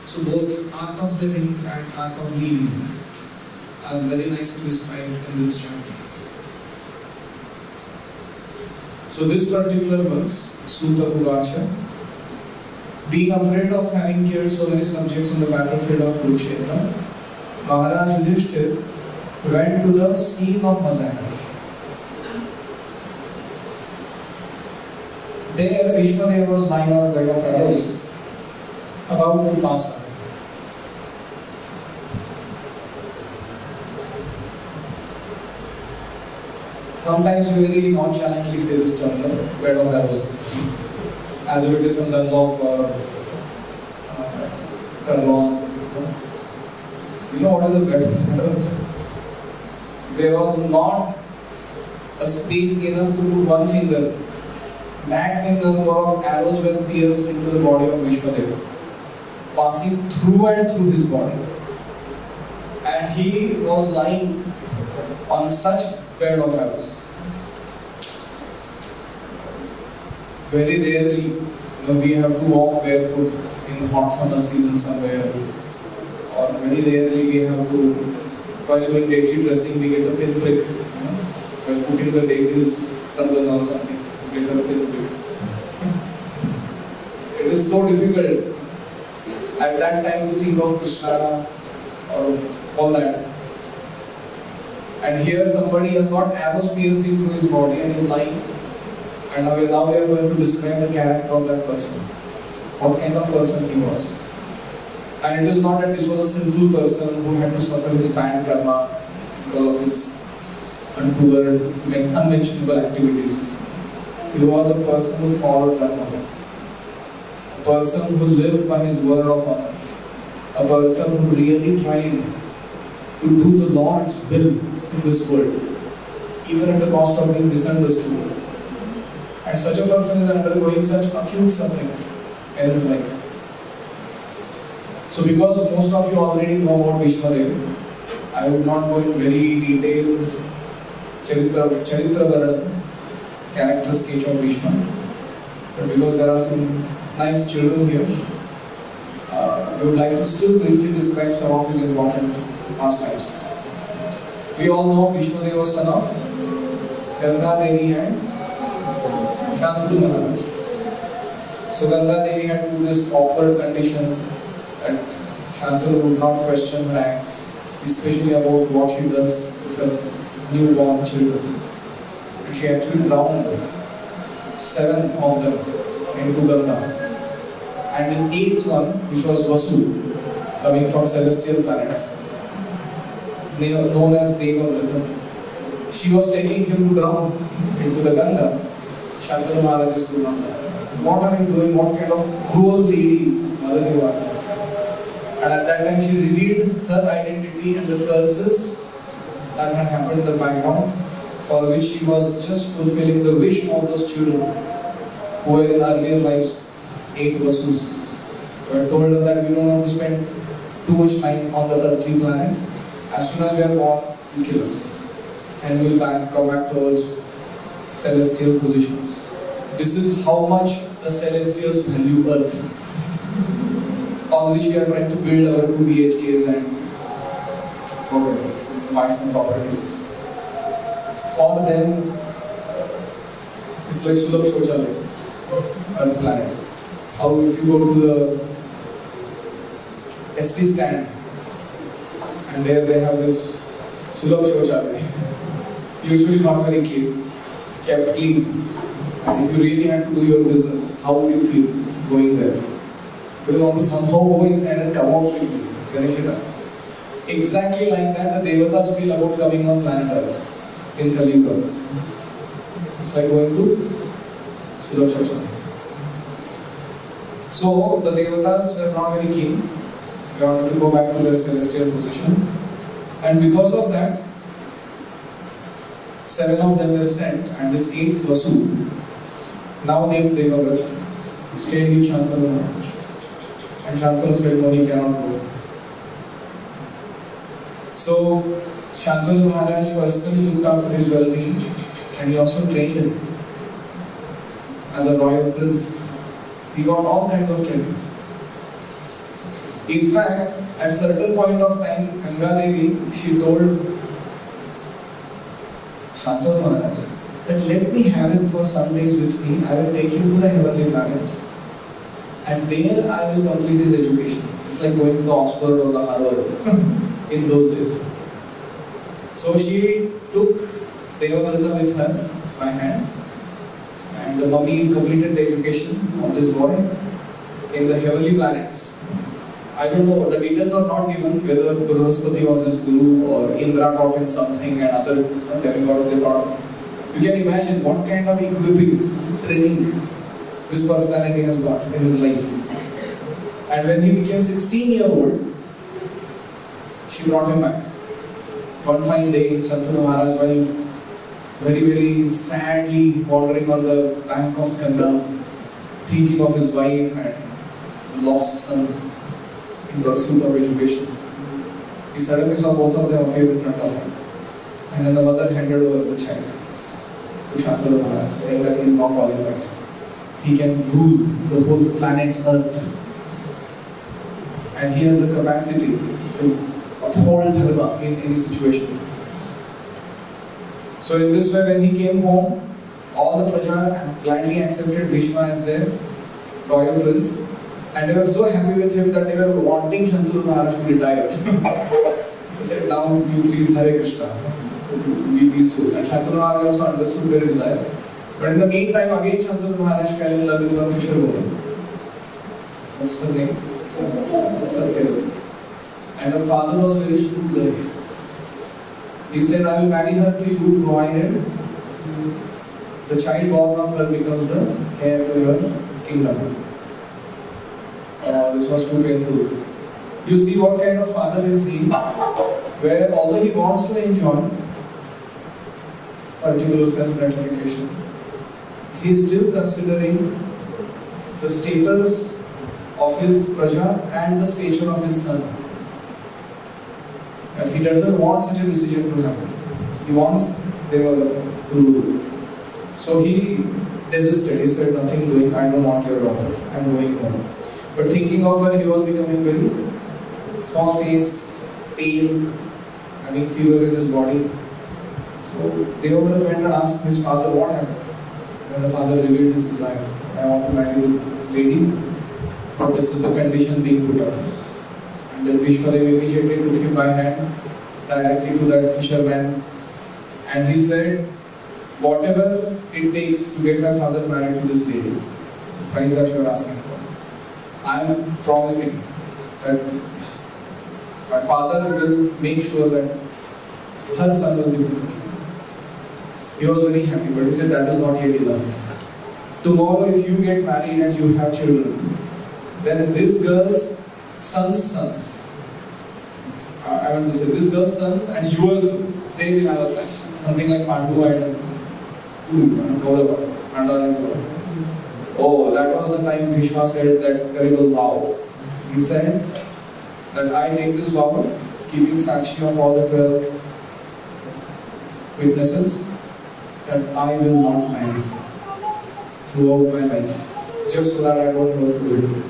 So both art of living and art of leaving are very nicely described in this chapter. So this particular verse, Sutta Uvacha, being afraid of having killed so many subjects on the battlefield of Kurukshetra, Maharaj Yudhishthir went to the scene of massacre. There, Bhishma was lying on a bed of arrows, about to pass out. Sometimes we very nonchalantly say this term, no? Bed of arrows, as if it is some Dunlop or Tarlon. You know what is a bed of arrows? There was not a space enough to put one finger. That number of arrows were pierced into the body of Vishwadeva, passing through and through his body. And he was lying on such bed of arrows. Very rarely, we have to walk barefoot in hot summer season somewhere, or very rarely we have to, while doing deity dressing, we get a pinprick. While putting the deity's turban or something, we get a pinprick. It is so difficult at that time to think of Krishna or all that. And here somebody has got arrows piercing through his body and is lying. And now we are going to describe the character of that person. What kind of person he was. And it is not that this was a sinful person who had to suffer his bad karma because of his untoward, unmentionable activities. He was a person who followed dharma. A person who lived by his word of honor. A person who really tried to do the Lord's will in this world, even at the cost of being misunderstood. And such a person is undergoing such acute suffering in his life. So because most of you already know about Vishwadeva, I would not go in very detailed Charitra Varana, character sketch of Bhishma. But because there are some nice children here, I would like to still briefly describe some of his important pastimes. We all know Bhishma was son of Ganga Devi and Shantanu Maharaj. So Ganga Devi had to this awkward condition that Shantanu would not question her acts, especially about what she does with her newborn children. And she actually drowned 7 of them into Ganga. And this 8th one, which was Vasu, coming from celestial planets, known as Devamrita, she was taking him to drown into the Ganga. Shantanu Maharaj is not. What are you doing? What kind of cruel lady mother you are? And at that time she revealed her identity and the curses that had happened in the background, for which she was just fulfilling the wish of those children who were in earlier lives 8 Vasus. We had told her that we don't want to spend too much time on the earthly planet. As soon as we are born, you kill us. And we will come back to our celestial positions. This is how much the celestials value Earth, on which we are trying to build our 2 BHKs and buy some properties. So for them, it's like Sulabh Shochalaya, Earth planet. How if you go to the ST stand, and there they have this Sulabh Shochalaya, usually not very clean, kept clean. And if you really had to do your business, how would you feel going there? You will want to somehow go inside and come out quickly, finish it up. Exactly like that, the Devatas feel about coming on planet Earth in Kali Yuga. It's like going to Sulabh Shochalaya. So the Devatas were not very keen. They wanted to go back to their celestial position. And because of that, 7 of them were sent, and this 8th Vasu, now named Devavrat, stayed with Shantanu Maharaj. And Shantanu said, no, he cannot go. So Shantanu Maharaj personally looked after his well-being, and he also trained him as a royal prince. He got all kinds of trainings. In fact, at certain point of time, Ganga Devi, she told Shantanu Maharaj that let me have him for some days with me. I will take him to the heavenly planets, and there I will complete his education. It's like going to the Oxford or the Harvard in those days. So she took Devavrata with her by hand, and the mummy completed the education of this boy in the heavenly planets. I don't know, the details are not given whether Brihaspati was his guru or Indra taught him something and other demigods they taught him. You can imagine what kind of equipping, training this personality has got in his life. And when he became 16-year-old, she brought him back. One fine day, Shantanu Maharaj, while very sadly wandering on the bank of Ganga, thinking of his wife and the lost son in pursuit of education, he suddenly saw both of them appear in front of him. And then the mother handed over the child to Shantanu Maharaj, saying that he is not qualified. He can rule the whole planet Earth. And he has the capacity to uphold dharma in any situation. So in this way, when he came home, all the praja gladly accepted Bhishma as their royal prince, and they were so happy with him that they were wanting Shantanu Maharaj to retire. He said, now you please Hare Krishna, be peaceful. And Shantanu Maharaj also understood their desire. But in the meantime, again Shantanu Maharaj fell in love with one fisherwoman. What's her name? Satyavati. And her father was a very shrewd guy. He said, I will marry her to you provided the child born of her becomes the heir to your kingdom. This was too painful. You see what kind of father is he, where although he wants to enjoy particular sense gratification, he is still considering the status of his praja and the stature of his son. And he doesn't want such a decision to happen. He wants Devavrata to rule. So he desisted. He said, nothing doing, I don't want your daughter. I am going home. But thinking of her, he was becoming very small-faced, pale, having fever in his body. So Devavrata went and asked his father what happened. When the father revealed his desire, I want to marry this lady, but this is the condition being put up. And then Bhishma Devi immediately took him by hand directly to that fisherman, and he said, whatever it takes to get my father married to this lady, the price that you are asking for, I am promising that my father will make sure that her son will be good. He was very happy, but he said that is not yet enough. Tomorrow if you get married and you have children, then this girl's sons, I want to say this girl's sons and your sons, they will have a clash. Something like Pandu and Kaurava, Pandava and Kaurava. Oh, that was the time Bhishma said that terrible vow. He said that I take this vow, keeping sakshi of all the 12 witnesses, that I will not marry throughout my life, just so that I don't have a progeny.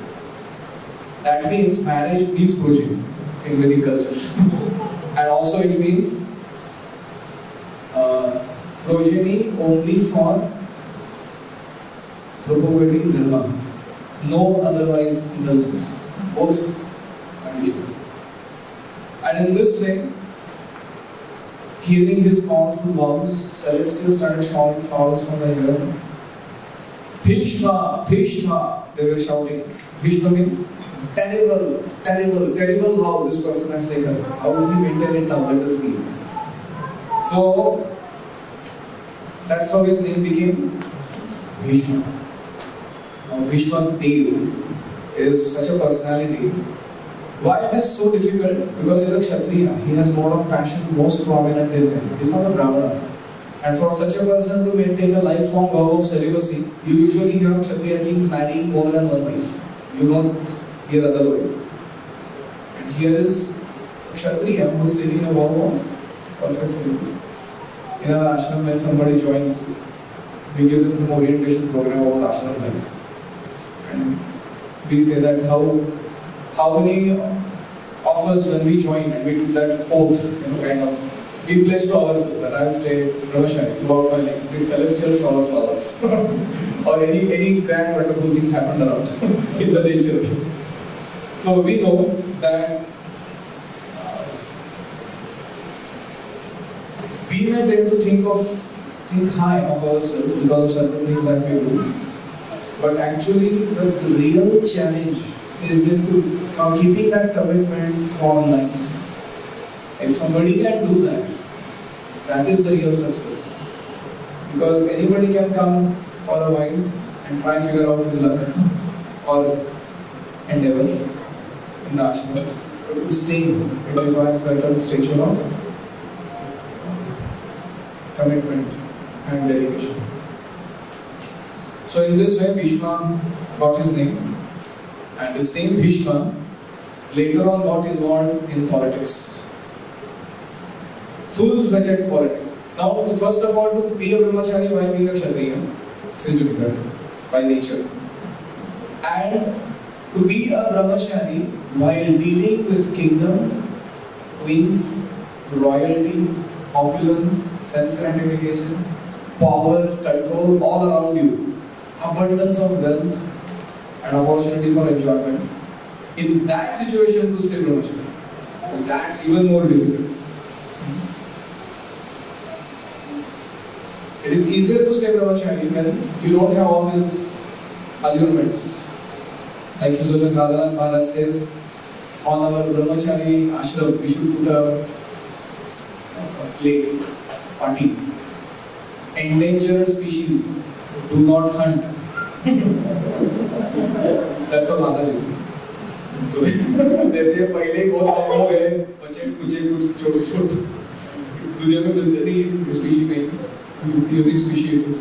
That means marriage means progeny in Vedic culture. And also it means progeny only for propagating dharma, no otherwise indulgence, both conditions. And in this way, hearing his powerful vows, celestials started showering flowers from the air. Bhishma, Bhishma, they were shouting. Bhishma means terrible, terrible, terrible vow this person has taken. How will he maintain it now? Let us see. So, that's how his name became Bhishma. Now, Bhishma Dev is such a personality. Why it is so difficult? Because he is a Kshatriya. He has mode of passion most prominent in him. He is not a Brahmana. And for such a person to maintain a lifelong vow of celibacy, you usually hear of Kshatriya kings marrying more than one wife. You don't hear otherwise. And here is a Kshatriya who is taking a vow of perfect celibacy. In our ashram, when somebody joins, we give them some orientation program about ashram life. And we say that how how many of us, when we joined and we took that oath, kind of, we pledged to ourselves that I will stay brahmachari throughout my life, with celestial shower flowers, or any grand wonderful things happened around in the nature. So we know that we may tend to think high of ourselves because of certain things that we do, but actually the real challenge is in keeping that commitment for life. If somebody can do that, that is the real success. Because anybody can come for a while and try to figure out his luck or endeavor in the ashram, but to stay, it requires certain stature of commitment and dedication. So in this way, Bhishma got his name, and the same Bhishma later on got involved in politics. Full-fledged politics. Now, first of all, to be a brahmachari while being a kshatriya is difficult by nature. And to be a brahmachari while dealing with kingdom, queens, royalty, opulence, sense gratification, power, control all around you, abundance of wealth and opportunity for enjoyment. In that situation, to stay brahmachari, that's even more difficult. It is easier to stay brahmachari when you don't have all these allurements. Like His Holiness Radhanath Maharaj says, on our brahmachari ashram, we should put a plate, party. Endangered species, do not hunt. That's what Mata is. So, जैसे पहले बहुत कम लोग हैं, बच्चे कुछ छोटे दुनिया में मिलते नहीं स्पीशीज में, unique species.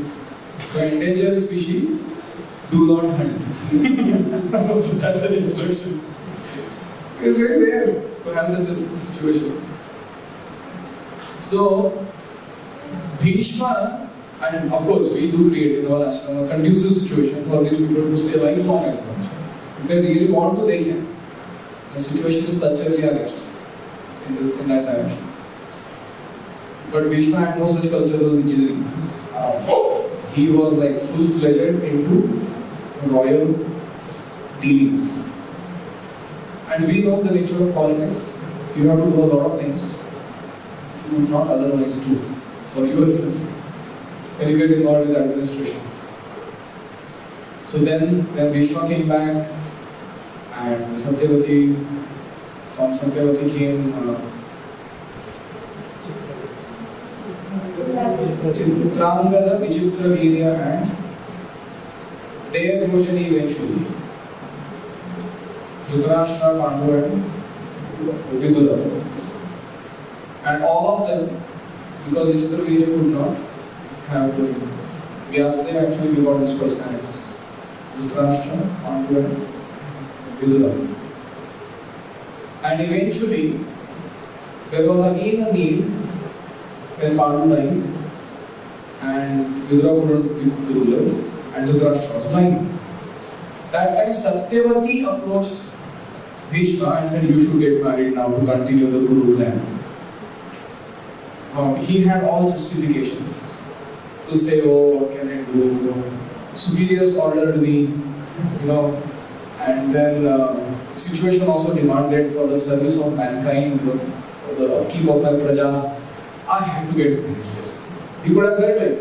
So endangered species, do not hunt. So that's an instruction. It's very rare to have such a situation. So Bhishma, and of course we do create in our ashram a conducive situation for these people to stay lifelong as well. If they really want to, they can. The situation is culturally arranged in that direction. But Bhishma had no such cultural engineering. He was like full-fledged into royal dealings. And we know the nature of politics. You have to do a lot of things you would not otherwise do for yourself when you get involved with administration. So then, when Bhishma came back and from Satyavati came Chitrangada, Vichitra Virya, and their progeny eventually. Dhritarashtra, Pandu, and Vidura. And all of them, because Vichitra Virya could not have progeny. Vyasadeva actually begot this personality. Dhritarashtra, Pandu, and Vidura. And eventually, there was again a need when Pandu died and Vidura couldn't be the ruler and Dhritarashtra was blind. That time Satyavati approached Bhishma and said, you should get married now to continue the Kuru clan. He had all justification to say, oh, what can I do? Superiors ordered me, and then the situation also demanded for the service of mankind, for the upkeep of my praja, I had to get married. He could have said like,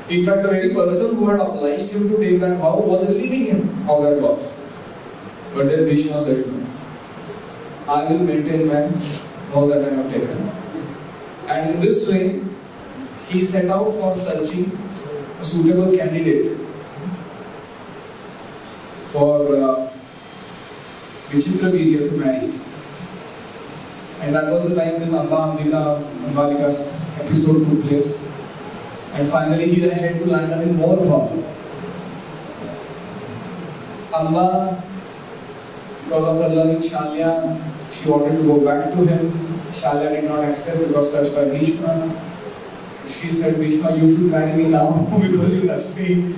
in fact, the very person who had obliged him to take that vow was relieving him of that vow. But then Bhishma said, no, I will maintain my vow that I have taken. And in this way, he set out for searching a suitable candidate for Vichitra Virya to marry. And that was the time this Ambalika's episode took place. And finally he had to land up in more problem. Amba, because of her love with Shalya, she wanted to go back to him. Shalya did not accept because touched by Bhishma. She said, Bhishma, you should marry me now because you touched me.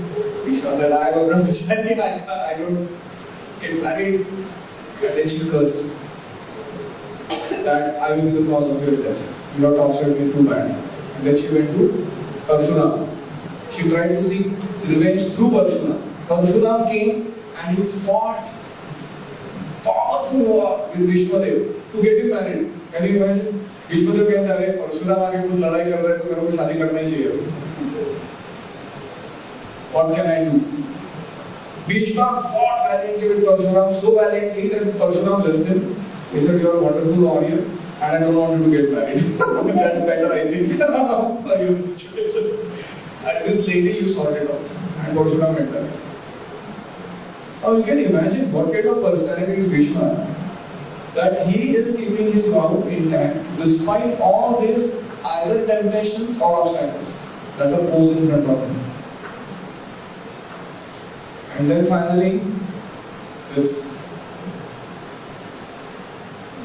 Bhishma said, I am a brahmachari, I don't get married. And then she cursed that I will be the cause of your death. You have tortured me too bad. And then she went to Parshuram. She tried to seek revenge through Parshuram. Parshuram came and he fought powerful war with Bhishmadev to get him married. Can you imagine? Bhishmadev कह रहे हैं परशुराम आके खुद लड़ाई कर रहे हैं तो मेरे को शादी करना ही चाहिए. What can I do? Bhishma fought valiantly with Parshuram, so valiantly that Parshuram blessed him. He said, "You are a wonderful warrior, and I don't want you to get married." That's better, I think, for your situation. And this lady you sorted out, and Parshuram went away. Now you can imagine what kind of personality is Bhishma, that he is keeping his vow intact despite all these either temptations or obstacles that are posed in front of him. And then finally, this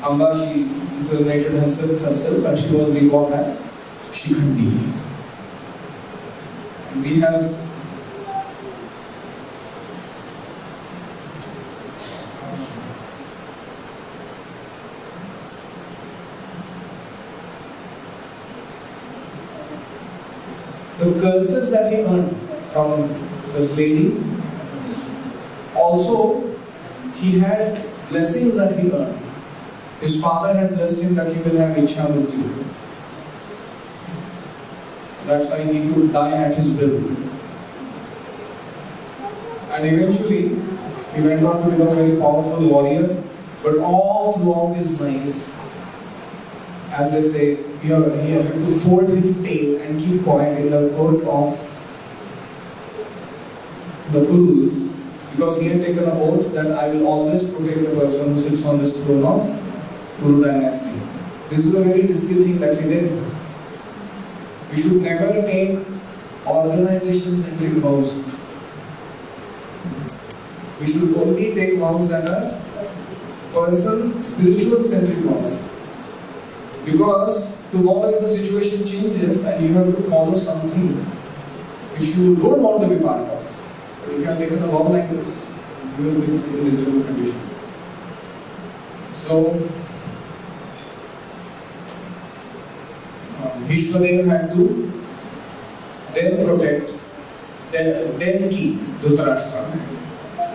Amba, she inseminated herself and she was reborn as Shikhandi. And we have the curses that he earned from this lady. Also, he had blessings that he earned. His father had blessed him that he will have Ichha with you. That's why he could die at his will. And eventually, he went on to become a very powerful warrior. But all throughout his life, as they say, he had to fold his tail and keep quiet in the court of the Kurus. Because he had taken an oath that I will always protect the person who sits on this throne of Kuru dynasty. This is a very risky thing that he did. We should never take organization-centric vows. We should only take vows that are spiritual-centric vows. Because tomorrow if the situation changes and you have to follow something which you don't want to be part of, but if you have taken a vow like this, you will be in miserable condition. So, Bhishmadev had to then protect, then keep Dhritarashtra,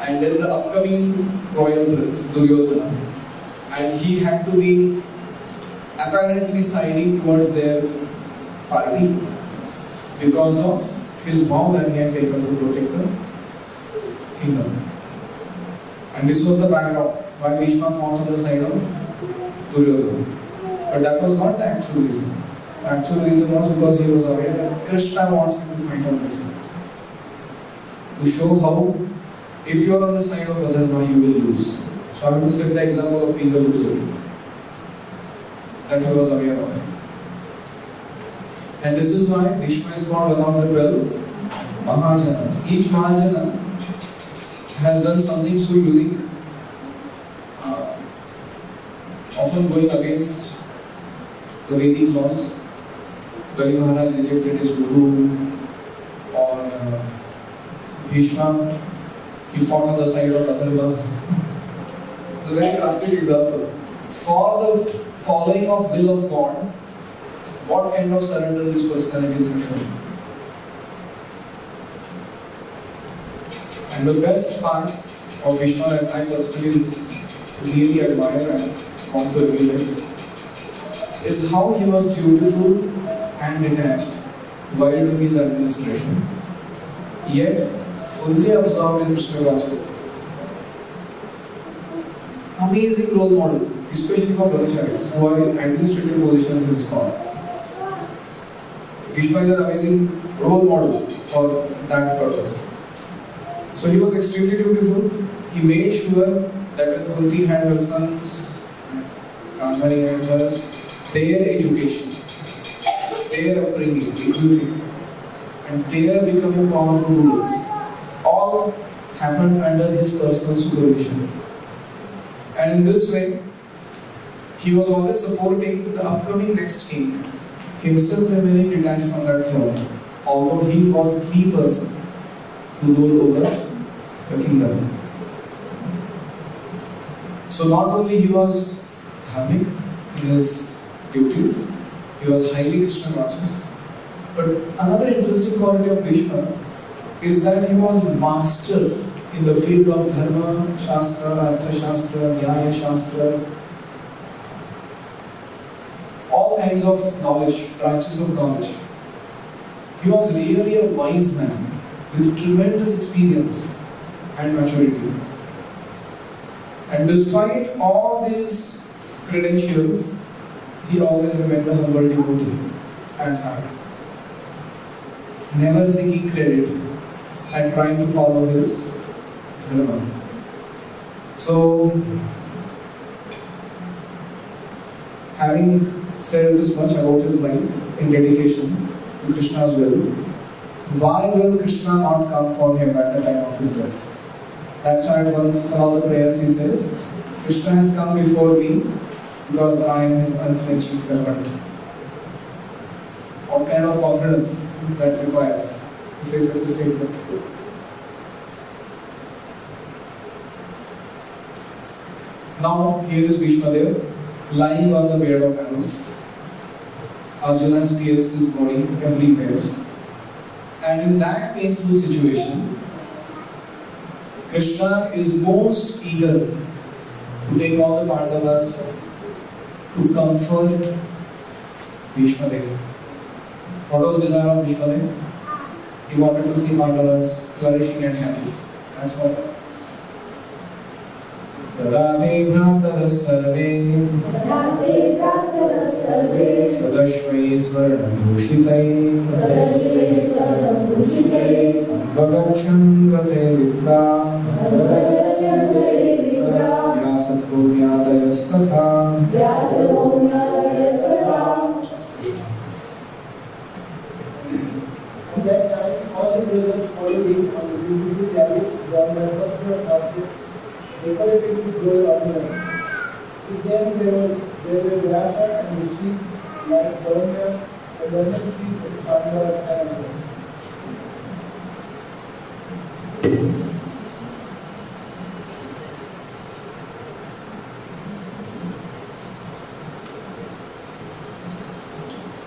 and then the upcoming royal prince Duryodhana, and he had to be apparently siding towards their party because of his vow that he had taken to protect the kingdom. And this was the background why Bhishma fought on the side of Duryodhana. But that was not the actual reason. The actual reason was because he was aware that Krishna wants him to fight on this side. To show how, if you are on the side of Adharma, you will lose. So I want to set the example of being a loser that he was aware of. And this is why Bhishma is called one of the 12 Mahajanas. Each Mahajana has done something so unique, often going against the Vedic laws. Bali Maharaj rejected his guru, or Bhishma, he fought on the side of Atharva. It's a very classic example. For the following of will of God, what kind of surrender this personality is shown. And the best part of Bhishma that I personally really admire and want to emulate is how he was dutiful and detached while doing his administration, yet fully absorbed in Krishna consciousness. Amazing role model, especially for brahmacharis who are in administrative positions in ISKCON. Bhishma is an amazing role model for that purpose. So he was extremely dutiful. He made sure that when Kunti had her sons, Gandhari had hers, their education, their upbringing, equipping, and their becoming powerful rulers, all happened under his personal supervision. And in this way, he was always supporting the upcoming next king, himself remaining detached from that throne, although he was the person to rule over the kingdom. So not only he was dharmic in his duties, he was highly Krishna conscious, but another interesting quality of Bhishma is that he was master in the field of Dharma, Shastra, Artha Shastra, Nyaya Shastra, all kinds of knowledge, branches of knowledge. He was really a wise man with tremendous experience and maturity. And despite all these credentials, he always remained a humble devotee at heart, never seeking credit and trying to follow his dharma. So, having said this much about his life in dedication to Krishna's will, why will Krishna not come for him at the time of his death? That's why at one of the prayers he says, Krishna has come before me because I am his unflinching servant. What kind of confidence that requires to say such a statement? Now, here is Bhishma Dev lying on the bed of arrows. Arjuna has pierced his body everywhere. And in that painful situation, Krishna is most eager to take all the Pandavas to comfort Bhishma Dev. What was the desire of Bhishma Dev? He wanted to see Pandavas flourishing and happy. That's all. Tadate bhratara sarve sadashvai svarna bhushitai Vagachandrate vipra Vyasatho vyadayastatha. At that time, all his brothers followed him on the beautiful chariots drawn by prosperous horses, decorated with gold ornaments. With them there were Vyasa and Rishis like Varanya and learned priests of Pandavas and others.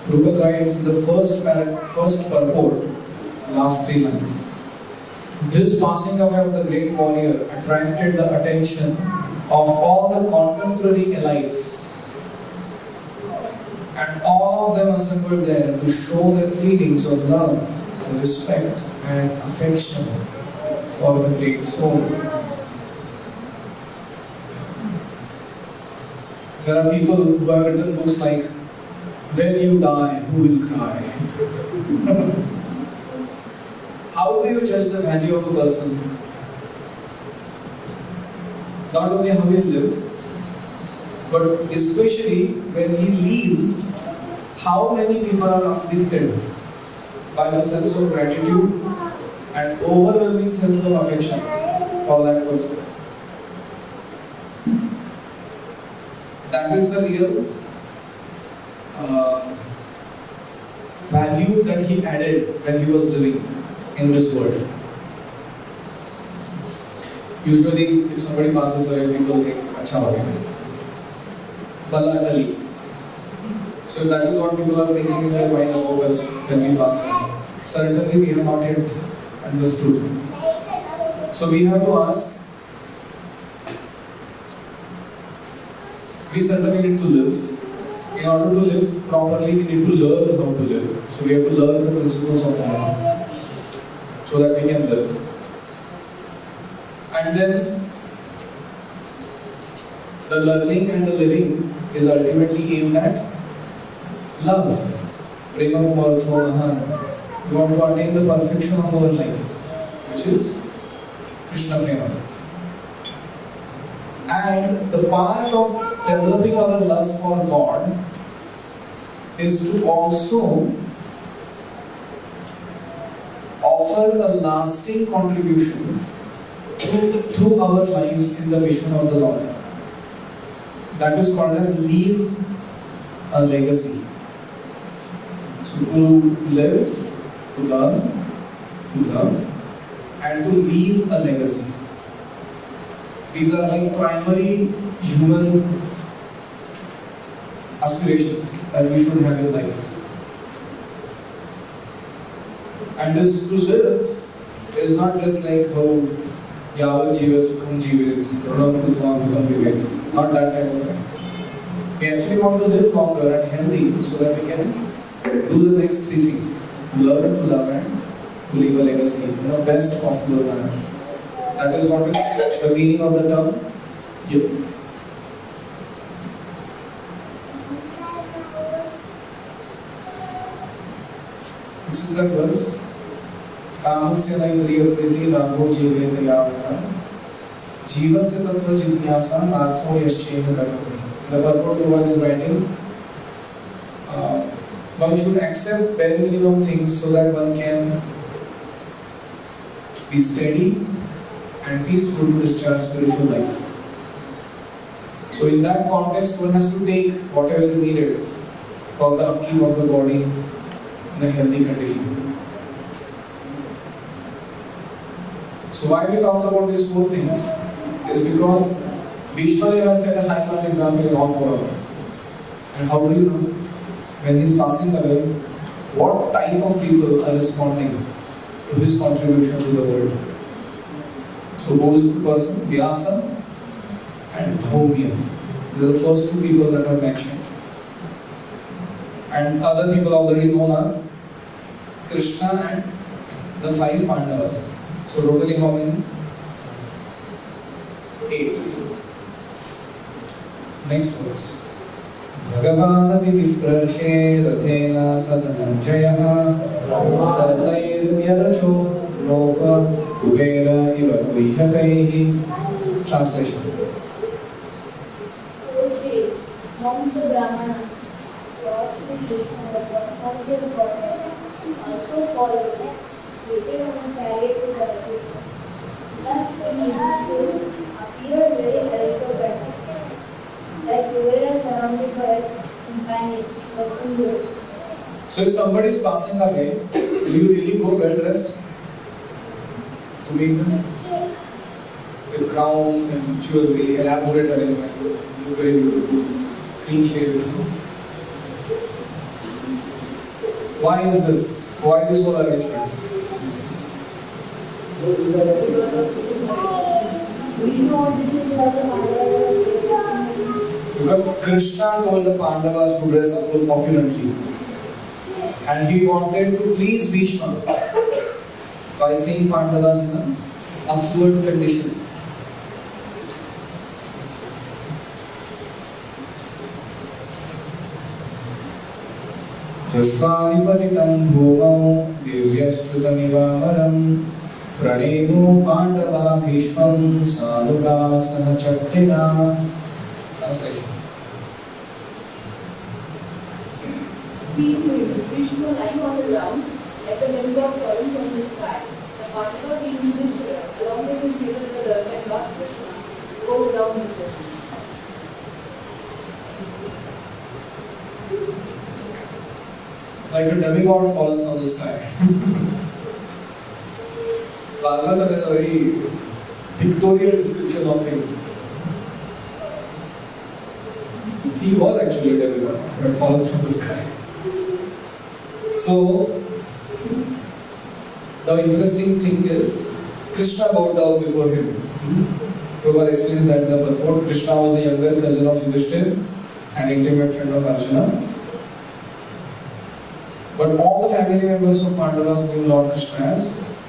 Prabhupada writes in the first purport, last 3 lines. This passing away of the great warrior attracted the attention of all the contemporary elites, and all of them assembled there to show their feelings of love, respect and affection for the great soul. There are people who have written books like When You Die, Who Will Cry? How do you judge the value of a person? Not only how he lived, but especially when he leaves, how many people are afflicted by the sense of gratitude and overwhelming sense of affection for that person. That is the real value that he added when he was living in this world. Usually, if somebody passes away, people think, "Acha ho gaya." Balatali. So that is what people are thinking in their mind about us when we pass away. Certainly, we have not yet understood. So we have to ask. We certainly need to live. In order to live properly, we need to learn how to live. So we have to learn the principles of Dharma so that we can live. And then the learning and the living is ultimately aimed at love. Prema Pumartho Mahan. We want to attain the perfection of our life, which is Krishna Prema. And the part of developing our love for God is to also offer a lasting contribution through our lives in the mission of the Lord. That is called as leave a legacy. So to live, to learn, to love, and to leave a legacy. These are like primary human aspirations that we should have in life. And this to live is not just like how Yavat Jiva Sukham Jivet, Runam Kutvam Bhutam Vivet. Not that type of thing. We actually want to live longer and healthy so that we can do the next three things. Learn to love and to leave a legacy in the best possible manner. That is what is the meaning of the term youth. Which is that verse? Kamasya naindriya priti ragho jiveta yavata jivasya tattva jignasa nartho yaschena karmani. The purport to one is writing, one should accept bare minimum things so that one can be steady and peaceful to discharge spiritual life. So in that context, one has to take whatever is needed for the upkeep of the body in a healthy condition. So why we talked about these four things is because Bhishma has set a high class example in all four of them. And how do you know when he is passing away, what type of people are responding to his contribution to the world? So who is the person? Vyasa and Dhaumya. These are the first two people that are mentioned. And other people already known are Krishna and the five Pandavas. So totally how many? 8. Next verse. Bhagavan viprashe rathena sadananjaya sarvairvyadacho loka kubera iva guhyakaihi. Translation. Okay, from the Brahmana, Lord Sri Krishna, the conscious Godhead, also followed, waited on a chariot to the Krishna. Thus, when he Yudhishthira appeared very aristocratic, like Kuvera surrounded by his companions, was Kundura. So if somebody is passing away, do you really go well dressed to meet them? With crowns and jewelry, elaborate arrangement, very beautiful, clean shaved. Why is this? Why this whole arrangement? Because Krishna told the Pandavas to dress up opulently. And he wanted to please Bhishma by seeing Pandavas in an affluent condition. Drashtvadipatitam bhumau divyastutamivaram pranemo pandava bhishmam sadhuka sahachakrina. Translation. Krishna lying on the ground, like a demigods falling from the sky. The Pandava king Yudhishthira, along with his little brother and Lord Krishna, go down with him. Like a demigod fallen from the sky. Bhagavatam is a very pictorial description of things. He was actually a demigod who had fallen from the sky. So, the interesting thing is, Krishna bowed down before him. Prabhupada explains that in the purport, Krishna was the younger cousin of Yudhishthira and intimate friend of Arjuna. But all the family members of Pandavas knew Lord Krishna as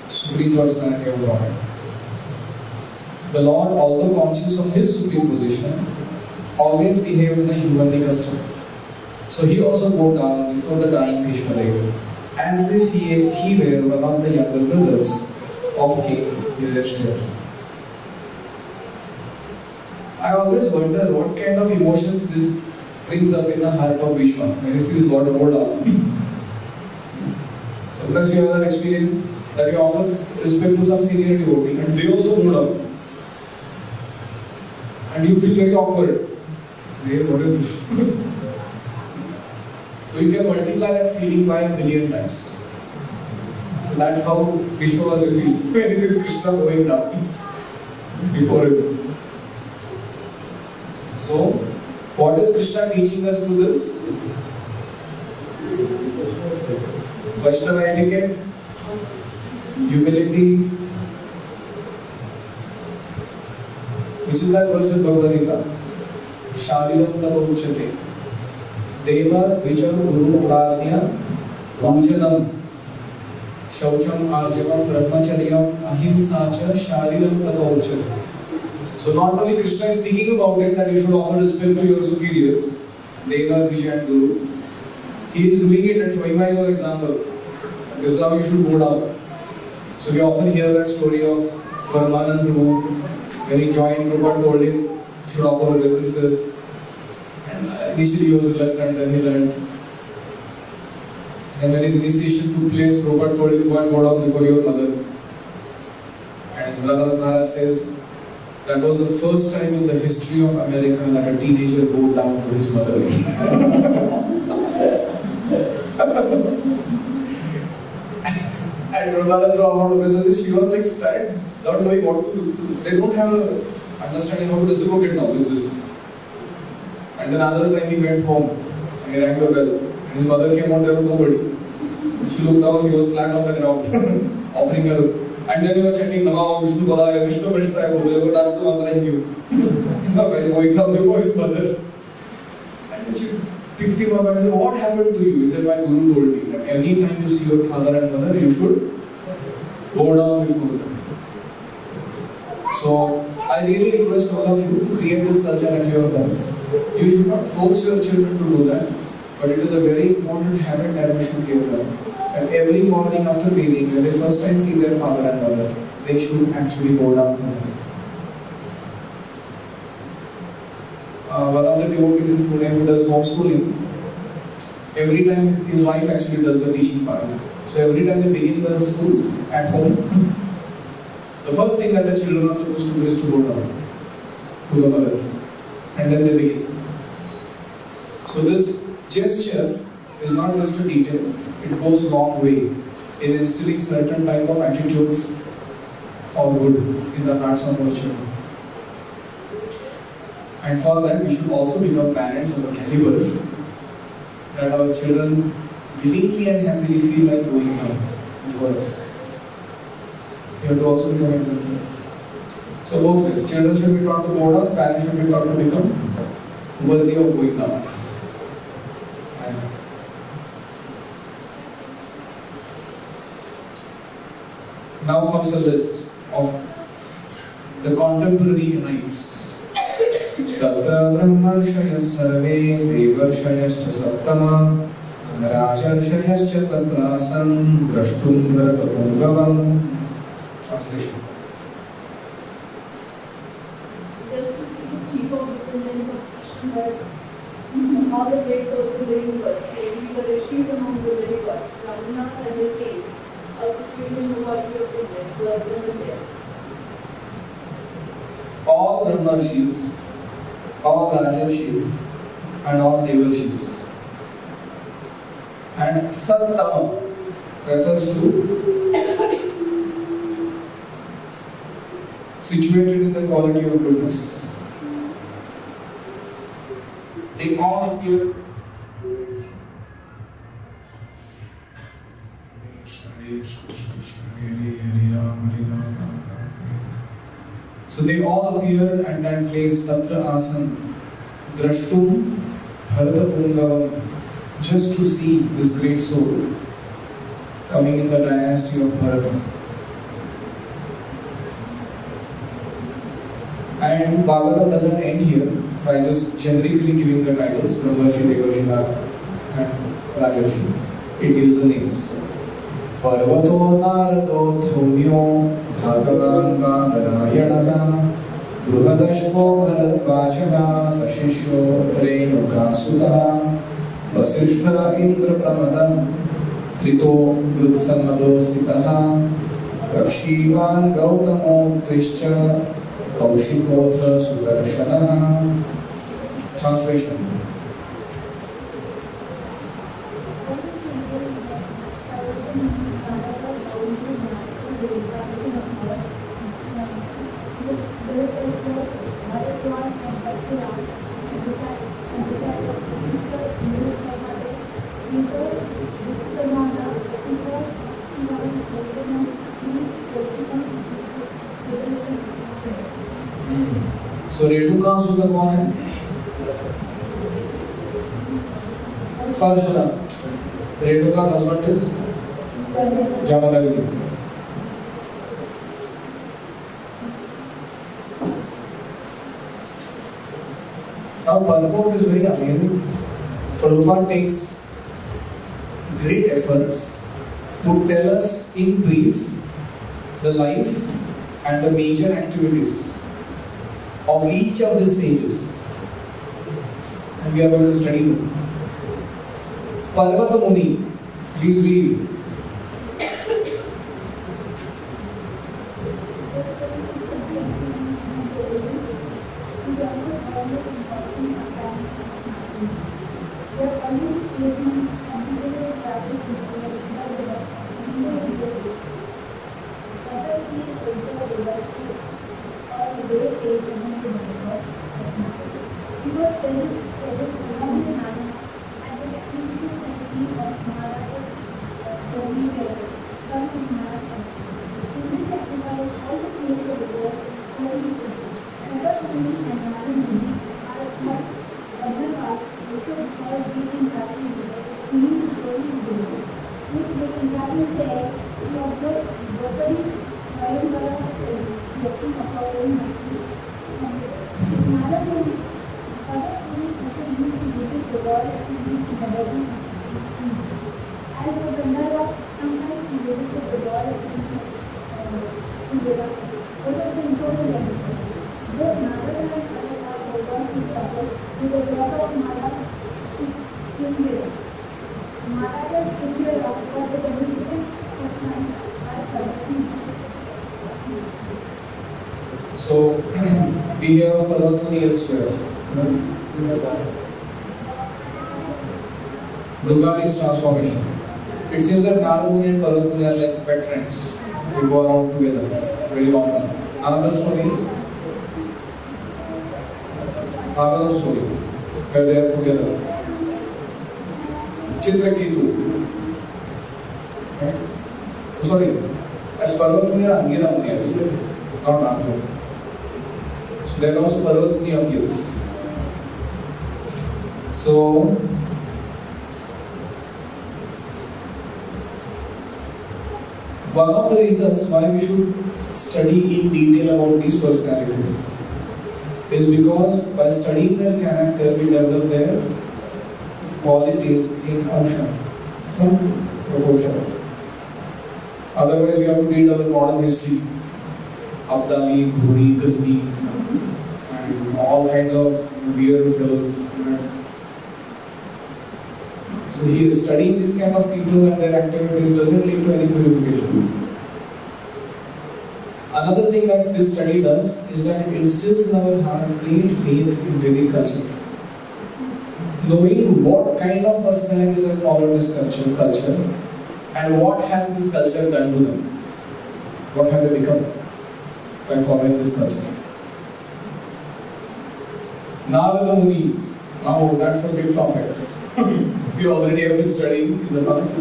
Supreme Personality of Godhead. The Lord, although conscious of his supreme position, always behaved in a humanly custom. So he also bowed down before the dying Bhishma Deva, as if he were one of the younger brothers of King Yudhishthira. I always wonder what kind of emotions this brings up in the heart of Bhishma when he sees Lord bow down. So because you have that experience that he offers respect to some senior devotee and they also bow down. And you feel very awkward. Hey, what is this? So you can multiply that feeling by 1,000,000 times. So that's how Bhishma was refused when he sees Krishna going down before him. So, what is Krishna teaching us through this? Vaishnava etiquette, humility, which is that verse in Bhagavad Gita. Shariram tapa uchyate. Deva dvijam guru prarnya pujanam shaucham arjavam brahmacharyam ahimsa cha shariram tapa uchyate. So not only Krishna is speaking about it that you should offer respect to your superiors, Deva, Dvija and Guru. He is doing it and showing by your example. This is how you should go down. So we often hear that story of Paramanand Prabhu. When he joined, Prabhupada told him you should offer obeisances. And initially he was reluctant, then he learned. And when his initiation took place, Prabhupada told him, go and go down before your mother. And Radha Maharaj says, that was the first time in the history of America that a teenager bowed down to his mother. And Radha Maharaj, she was like stunned, not knowing what to do. They don't have an understanding how to reciprocate now with this. And then another time he went home and he rang the bell. And his mother came out, there was nobody. She looked down, he was flat on the ground, offering her. And then he was chanting Nama Vishnu Padaya, Vishnu Krishnaya, but that's the mantra he knew. When going down before his mother. And then she picked him up and said, what happened to you? He said, my guru told me that any time you see your father and mother, you should bow down before them. So, I really request all of you to create this culture at your homes. You should not force your children to do that, but it is a very important habit that we should give them. And every morning after bathing, when they first time see their father and mother, they should actually bow down to them. One of the devotees in Pune who does homeschooling, every time his wife actually does the teaching part. So every time they begin the school at home, the first thing that the children are supposed to do is to bow down to the mother. And then they begin. So this gesture is not just a detail, it goes a long way in instilling certain type of attitudes for good in the hearts of our children. And for that we should also become parents of a caliber that our children willingly and happily feel like going down before us. We have to also become exemplary. So both ways, children should be taught to go down, parents should be taught to become worthy of going down. Now comes a list of the contemporary rites. Tatra brahmarshaya sarve devarshayascha saptama rajarshayascha tatrasan drashtum bharatapumgavam. Translation. Just to see the chief of descendants of Krishna, all the great souls in living gods, namely the rishis among the living gods, Brahmanas and their kings, are situated in the body of goodness, gods and the dead. All Brahmarshis, all Rajarshis, and all Devarshis. And Sattama refers to situated in the quality of goodness. They all appear so they all appear at that place, Tatra Asan, Drashtum Bharatapumgavam, just to see this great soul coming in the dynasty of Bharata. And Bhagavatam doesn't end here by just generically giving the titles, Brahmarshi, Devarshi, and Rajarshi. It gives the names. Parvato Narado Dhaumyo Bhagavan Badarayanaha Brihadashvo Bharadvajaha Sashishyo Renuka Sutaha Vasishtha Indra Pramadam Trito Grutsamado Sitaha Kakshivan Gautamo Trishcha Kaushikotra Sudarshanaha. Translation. Renuka सुत कौन है? Parshuram. Renuka's husband is Jamadagni. Now purport is very amazing. Prabhupada takes great efforts to tell us in brief the life and the major activities of each of these sages, and we are going to study them. Parvata Muni, please read. So, we hear of Parvata Muni elsewhere. Brugali's transformation. It seems that Narada Muni and Parvata Muni are like pet friends. They go around together very often. Another story is Bhagavatam story, where they are together. Chitraketu. Right? Sorry, as Parvata Muni and Angira Muni, not Narada. So there also Parvata Muni appears. So one of the reasons why we should study in detail about these personalities is because by studying their character, we develop their qualities in ocean, some proportion. Otherwise, we have to read our modern history, Abdali, Ghori, Ghazni, and all kinds of weird fellows. So here, studying this kind of people and their activities doesn't lead to any purification. Another thing that this study does is that it instills in our heart great faith in Vedic culture. Knowing what kind of personalities have followed this culture and what has this culture done to them. What have they become by following this culture. Narada Muni, now that's a big topic. We already have been studying in the past.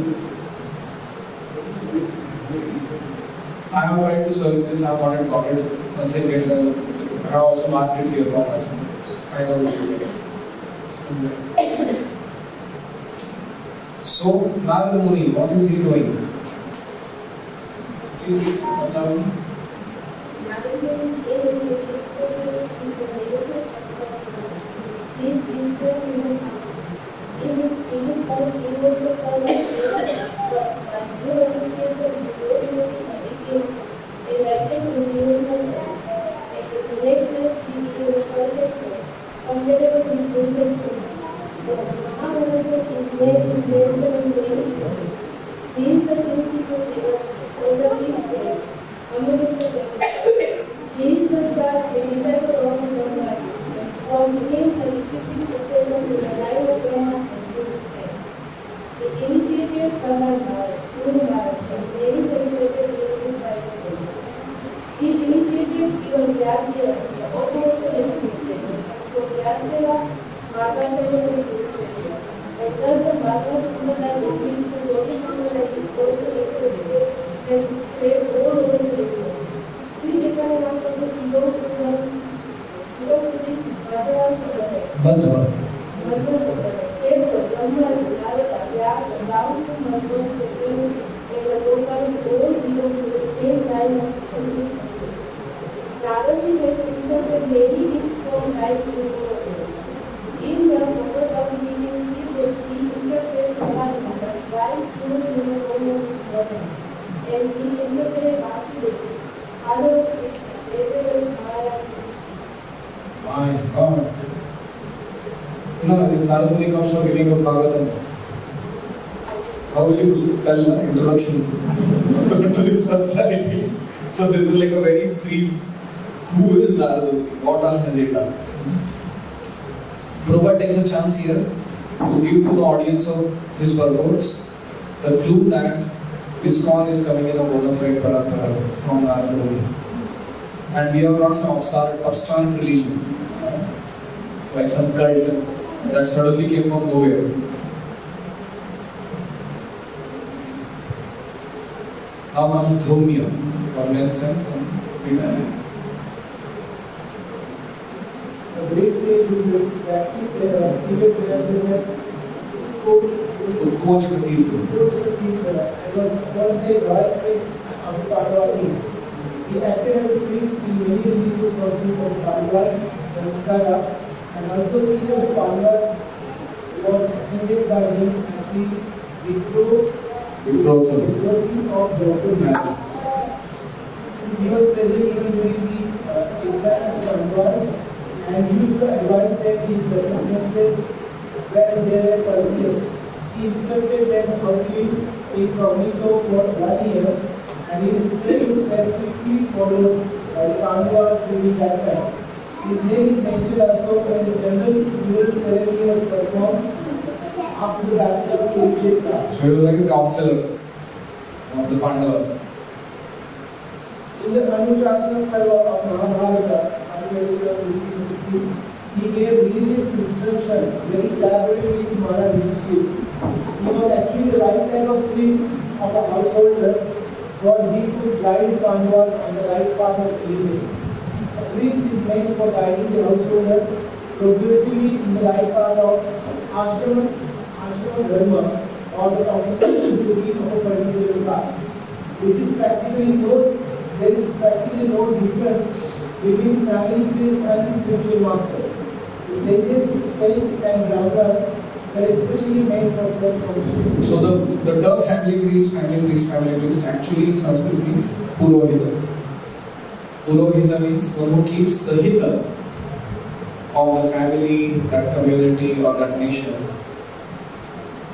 I have tried to search this, I have not yet got it. Once I get it, I have also marked it here for myself. I know which will get it. So, Narada Muni, what is he doing? Please read some aloud. Narada Muni is able to associate with the leadership of he is peaceful in his life. He was the father of the new association with the devotee and became elected to the devotional service. Like the next day, he became a perfect compatible with the Christian. However, his name is mentioned in many places. He is the principal of the chief says, he is the start a disciple of the Brahma. From him, the disciplic successor to the line of Brahma has been spread. The initiated Brahma Guru Maharaj and many celebrated devotees by the Brahma. He initiated even Vyasdeva, almost the meditation. So Vyasdeva, Madhvacharya and Guru. And thus the Bhagavad Gita increased to Yogi Sangha like this also has spread all over the world. Sri Chaitanya Mahaprabhu belonged to this Madhva. Therefore, Brahma, Narada, Vyasa, down to Madhva, Satyam, and the Gopals all belong to the same line of simply success. Narada has instructed many people from right to Gopal. In the Bhagavatam we can see that he instructed Bhagavatam that why too much women know water. And he instructed Vasudeva, other as well as Maharaj. My God. If Narada Muni comes for giving a Bhagavatam, how will you tell introduction to this personality? So this is like a very brief, who is Narada Muni? What all has he done? Prabhupada takes a chance here to give to the audience of his purports the clue that ISKCON is coming in a bona fide parampara from Narada Muni. And we are not some upstart religion, like some cult that suddenly came from nowhere. Now comes Dhaumya, permanent sense and return. The Greek says you will practice serious realization. Utkoch Katirtha. And was one day royal priest of the Pandavas. He acted as a priest in many religious functions of Pandavas, Samskara, and also each of the Pandavas was attended by him at the betrothal of Draupadi. He was present even during the exam of Pandavas and used to advise them in circumstances where they were perplexed. He instructed them how to live incognito for 1 year, and his instructions specifically followed by the Pandavas during that time. His name is mentioned also when the general funeral ceremony was performed after the battle of Kurukshetra. So he was like a counselor of the Pandavas. In the Anushasana Parva of Mahabharata, 1816, he gave religious instructions very collaboratively to Maharaj Yudhishthira. He was actually the right type of priest of a householder, for he could guide Pandavas on the right path of religion. A priest is meant for guiding the householder progressively in the right path of ashrama dharma, or the occupational duty of a particular class. There is practically no difference between family priest and the spiritual master. The sages, saints and brahmanas were especially made for self-consciousness. So the term family priest actually in Sanskrit means Purohita. Purohita means one who keeps the hita of the family, that community or that nation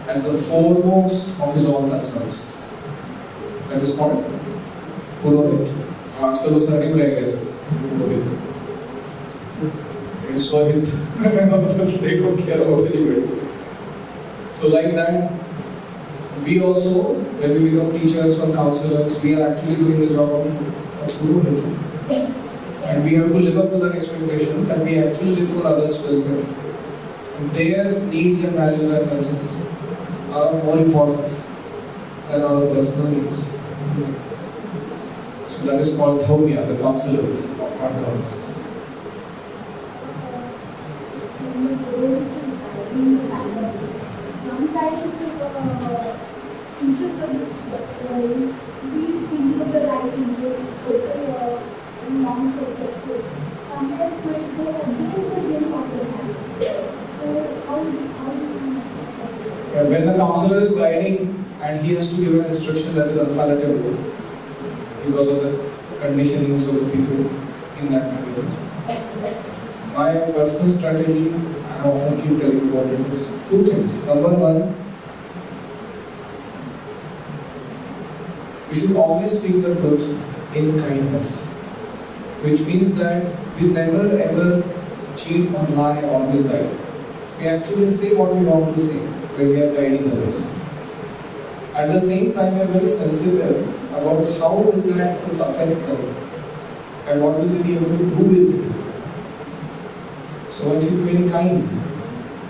as the foremost of his own concerns. That is called Purohit. आजकल वो surname रह गए सिर्फ Purohit. It's Swahit. They don't care about anybody. So like that, we also, when we become teachers or counselors, we are actually doing the job of Purohit. And we have to live up to that expectation that we actually live for others' welfare. And their needs and values and concerns are of more importance than our personal needs. So that is called Dhaumya, the counselor of Pandavas. Sometimes interest of these things of the right interest, total non-perceptive. Sometimes might go against the will of the family. So how When the counselor is guiding and he has to give an instruction that is unpalatable because of the conditionings of the people in that family. My personal strategy, I often keep telling you about it, is two things. Number one, we should always speak the truth in kindness, which means that we never ever cheat or lie or misguide. We actually say what we want to say when we are guiding others. At the same time, we are very sensitive about how will that truth affect them and what will they be able to do with it. So one should be very kind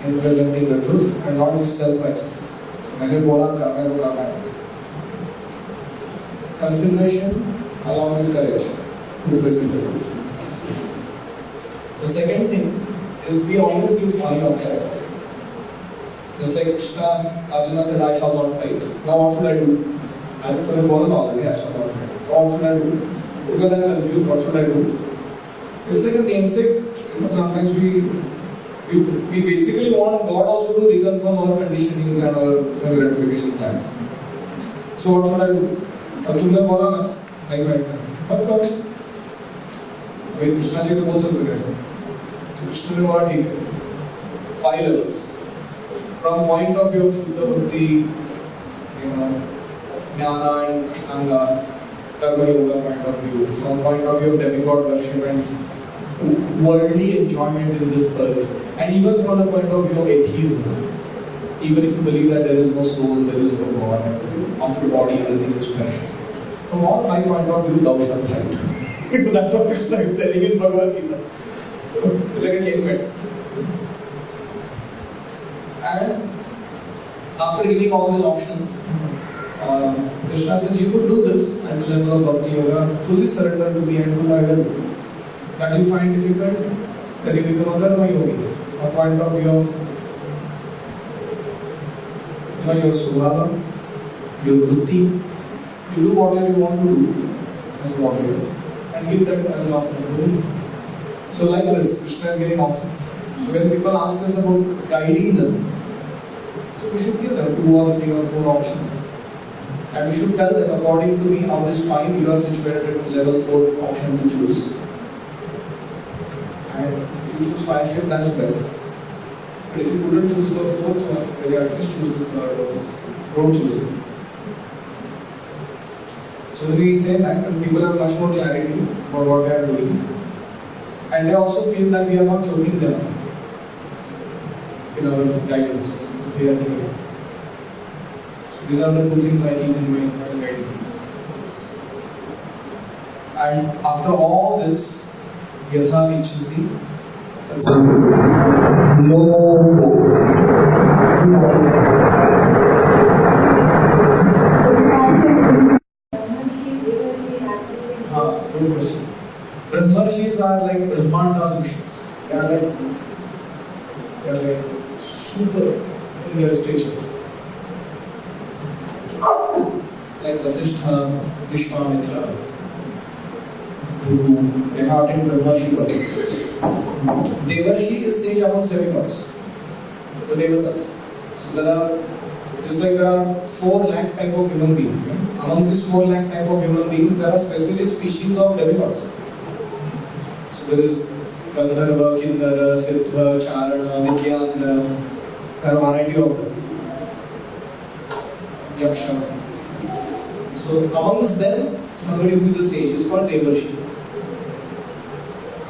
in presenting the truth and not just self-righteous. मैंने बोला करना है तो करना है. Consideration along with courage to present the truth. The second thing is we always give 5 options. Just like Arjuna said, I shall not fight. Now what should I do? I have told him already, I shall not fight. What should I do? Because I am confused, what should I do? It's like a namesake. Sometimes we basically want God also to reconfirm our conditionings and our self-gratification plan. So what should I do? अब तुमने बोला ना, नहीं बैठता, अब करो। भाई कृष्णा जी तो बोल सकते कैसे? तो कृष्ण ने बोला ठीक है, 5 levels. From point of view of Shuddha Bhakti, Jnana and Ashtanga, Karma Yoga point of view, from point of view of demigod worship and worldly enjoyment in this earth, and even from the point of view of atheism, even if you believe that there is no soul, there is no God, after body everything is perishes. From all 5 point of view, thou shalt fight. That's what Krishna is telling in Bhagavad Gita. Like a statement. And after giving all these options, Krishna says you could do this at the level of Bhakti Yoga, fully surrender to me and do my will. That you find difficult, then you become a Karma Yogi. From point of view of your Subhava, your Vritti, you do whatever you want to do as a warrior and give that as an offering to me. So like this, Krishna is giving options. So when people ask us about guiding them, so we should give them 2 or 3 or 4 options. And we should tell them, according to me, of this 5, you are situated at level 4 option to choose. And if you choose 5 here, that's best. But if you couldn't choose the 4th one, then you at least choose the 3rd one. Don't choose it. So we say that, and people have much more clarity about what they are doing. And they also feel that we are not choking them in our guidance. We are giving. So these are the 2 things I keep in mind while guiding. And after all this, Yatha Vichasi, no focus. Good question. Brahmarshis are like Brahmanda's wishes. They are like super in their stature. Like Vasishtha, Vishwamitra, Bhrigu, they have attained Brahmarshi level. Devarshi is sage amongst demigods, the Devatas. So there are 4 lakh type of human beings. Right? Amongst these 4 lakh type of human beings, there are specific species of demigods. So there is Gandharva, Kindara, Siddha, Charana, Vidyadhara. There are a variety of them. Yaksha. So amongst them, somebody who is a sage is called Devarshi.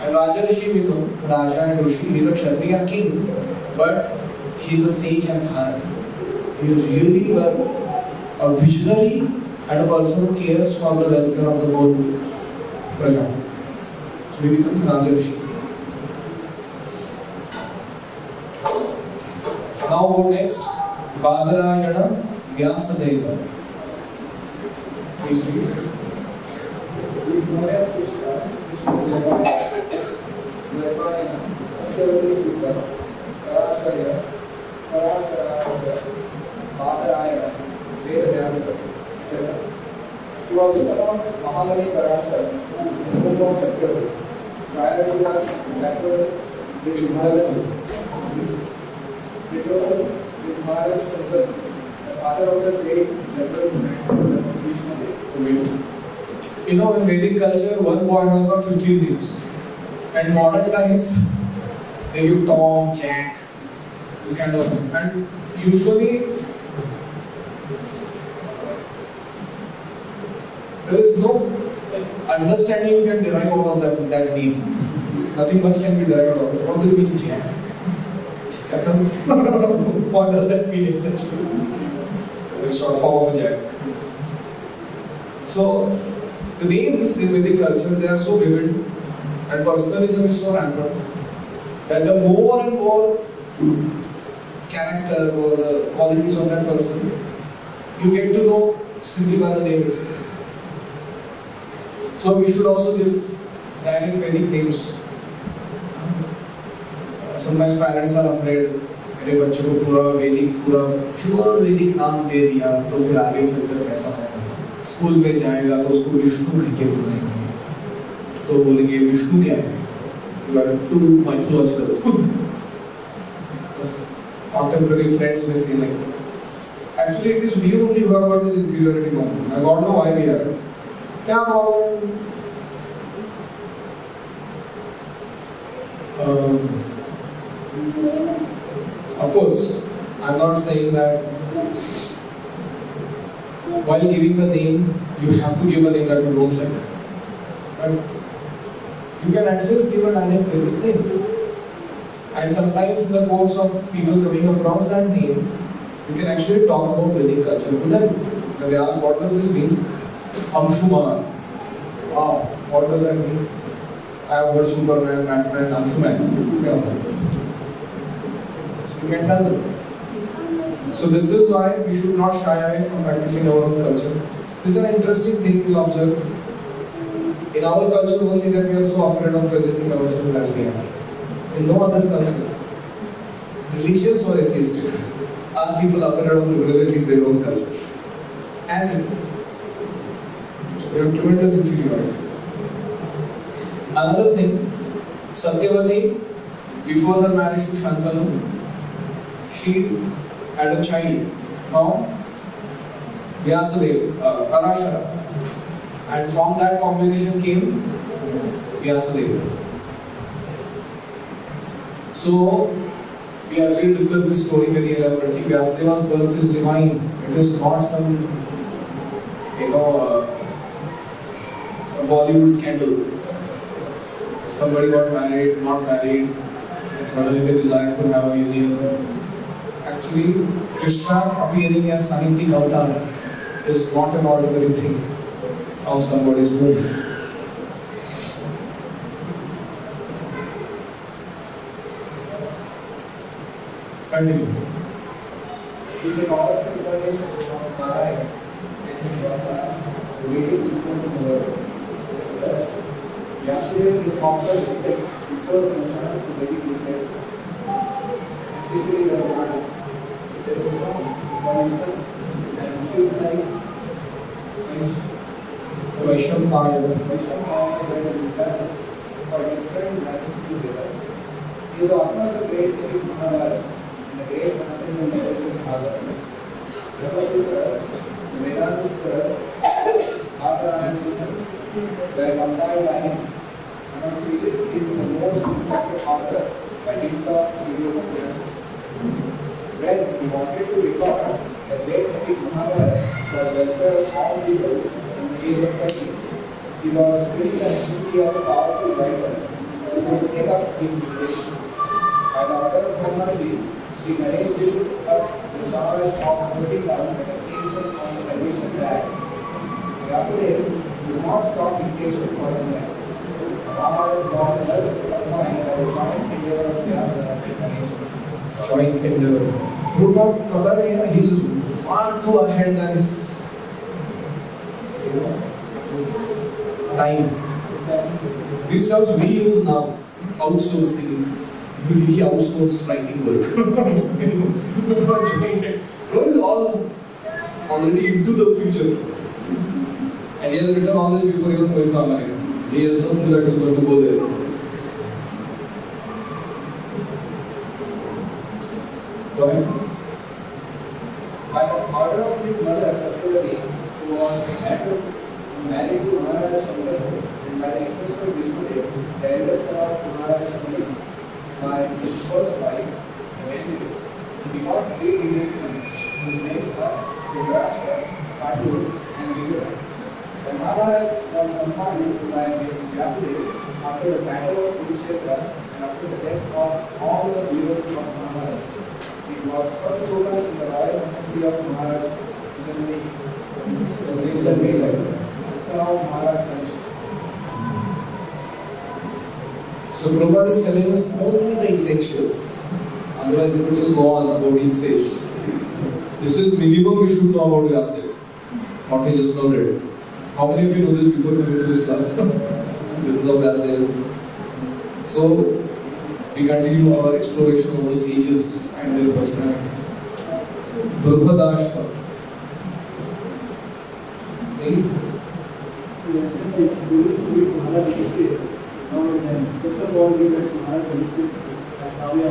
And Rajarshi, we know, Raja and Rishi, he is a Kshatriya king, but he is a sage at heart. He is really a visionary and a person who cares for the welfare of the whole Praja. So he becomes Rajarshi. Now go next, Badarayana Vyasadeva. Please read. He is known as Krishna, Nirvana, Satyavati Sutta, Parasarya, Parasaraya, Badarayana, Vedavyasa, etc. He was the son of Mahamani Parashara, whom of Satyavati, prior to the backward with Maharaj Sundar, the father of the great general Vishnu. You know, in Vedic culture, one boy has got 15 names. And modern times, they give Tom, Jack, this kind of thing. And usually, there is no understanding you can derive out of that name. Nothing much can be derived out of it. What do you mean Jack? What does that mean essentially? It's short form of a Jack. So, the names in Vedic culture, they are so vivid and personalism is so rampant that the more and more character or the qualities of that person you get to know simply by the name itself. So we should also give direct Vedic names. sometimes parents are afraid, मेरे बच्चे को पूरा वैदिक, पूरा pure वैदिक नाम दे दिया तो फिर आगे चलकर कैसा होगा? स्कूल में जाएगा तो उसको विष्णु कह के बुलाएंगे, तो बोलेंगे विष्णु क्या है? You are too mythological. Contemporary friends may say like, actually it is we only who have got this inferiority complex. I don't know why we have it. क्या problem? Of course, I'm not saying that while giving the name, you have to give a name that you don't like. But you can at least give a direct Vedic name. And sometimes in the course of people coming across that name, you can actually talk about Vedic culture to them. When they ask, what does this mean? Amshuman. Wow, what does that mean? I have heard Superman, Batman, Amshuman. Yeah. So you can tell them. So this is why we should not shy away from practicing our own culture. This is an interesting thing you'll observe. In our culture only that we are so afraid of presenting ourselves as we are. In no other culture, religious or atheistic, are people afraid of representing their own culture. As it is. So we have tremendous inferiority. Another thing, Satyavati, before her marriage to Shantanu, she had a child from Vyasadeva, Parashara. And from that combination came Vyasadeva. So, we already discussed this story very elaborately. Vyasadeva's birth is divine. It is not some, a Bollywood scandal. Somebody got married, not married, suddenly they desire to have a union. Actually, Krishna appearing as Sahitik Avatar is not an ordinary thing from somebody's womb. Continue. It is a powerful incarnation of Narayana and his Brahmas, reading his own word. As such, Vyasadeva is offered respect before the chance to very good, especially the Brahmanas. There was some Vaishya and she was like Vaishampaya. were disciples for different matters to Vedas. He is the author of the great epic Mahabharata. The great transcendental knowledge of Bhagavatam, Brahmasutras, Vedanta Sutras, Atharayana Sutras were compiled by him. Amongst these, he is the most respected author by TikTok studio appearances. When he wanted to record the great epic Mahabharata for the welfare of all people in the age of Kali, he was feeling the necessity of a powerful writer who would take up his dictation. By the order of Brahmaji, she narrated up the charge of putting down the dictation on the condition that Vyasadeva did not stop dictation for a moment. Mahabharata was thus appointed by the joint endeavor of Vyasa and Ganesha. Joint endeavor. Prabhupada पता नहीं है, he is far too ahead than his time. These terms we use now, outsourcing. He outsourced writing work. It is all already into the future. And he has written all this before even going to America. He has no clue that he is going to go there. Go ahead. By the order of his mother, Satyavati, who was married to Maharaja Shankar, and by the interest of Vishnudev, the eldest son of Maharaja Shankar, by his first wife, Venus, he got 3 great sons, whose names are Rudraksha, Katu, and Vidura. The Mahabharata was compiled by Vyasadeva after the battle of Kurukshetra and after the death of all the heroes of Mahabharata. It was first spoken in the Royal Assembly of Maharaj Janmay, son of Maharaj Kanishka. So Prabhupada is telling us only the essentials. Otherwise, it will just go on about each stage. This is minimum we should know about Vyasadeva. What we just noted. How many of you know this before coming to this class? This is how Vyasadeva is. So, we continue our exploration of the sages and their personalities. Brihadashva. Right? First of all, we met Maharaj Abhishek at Kavya.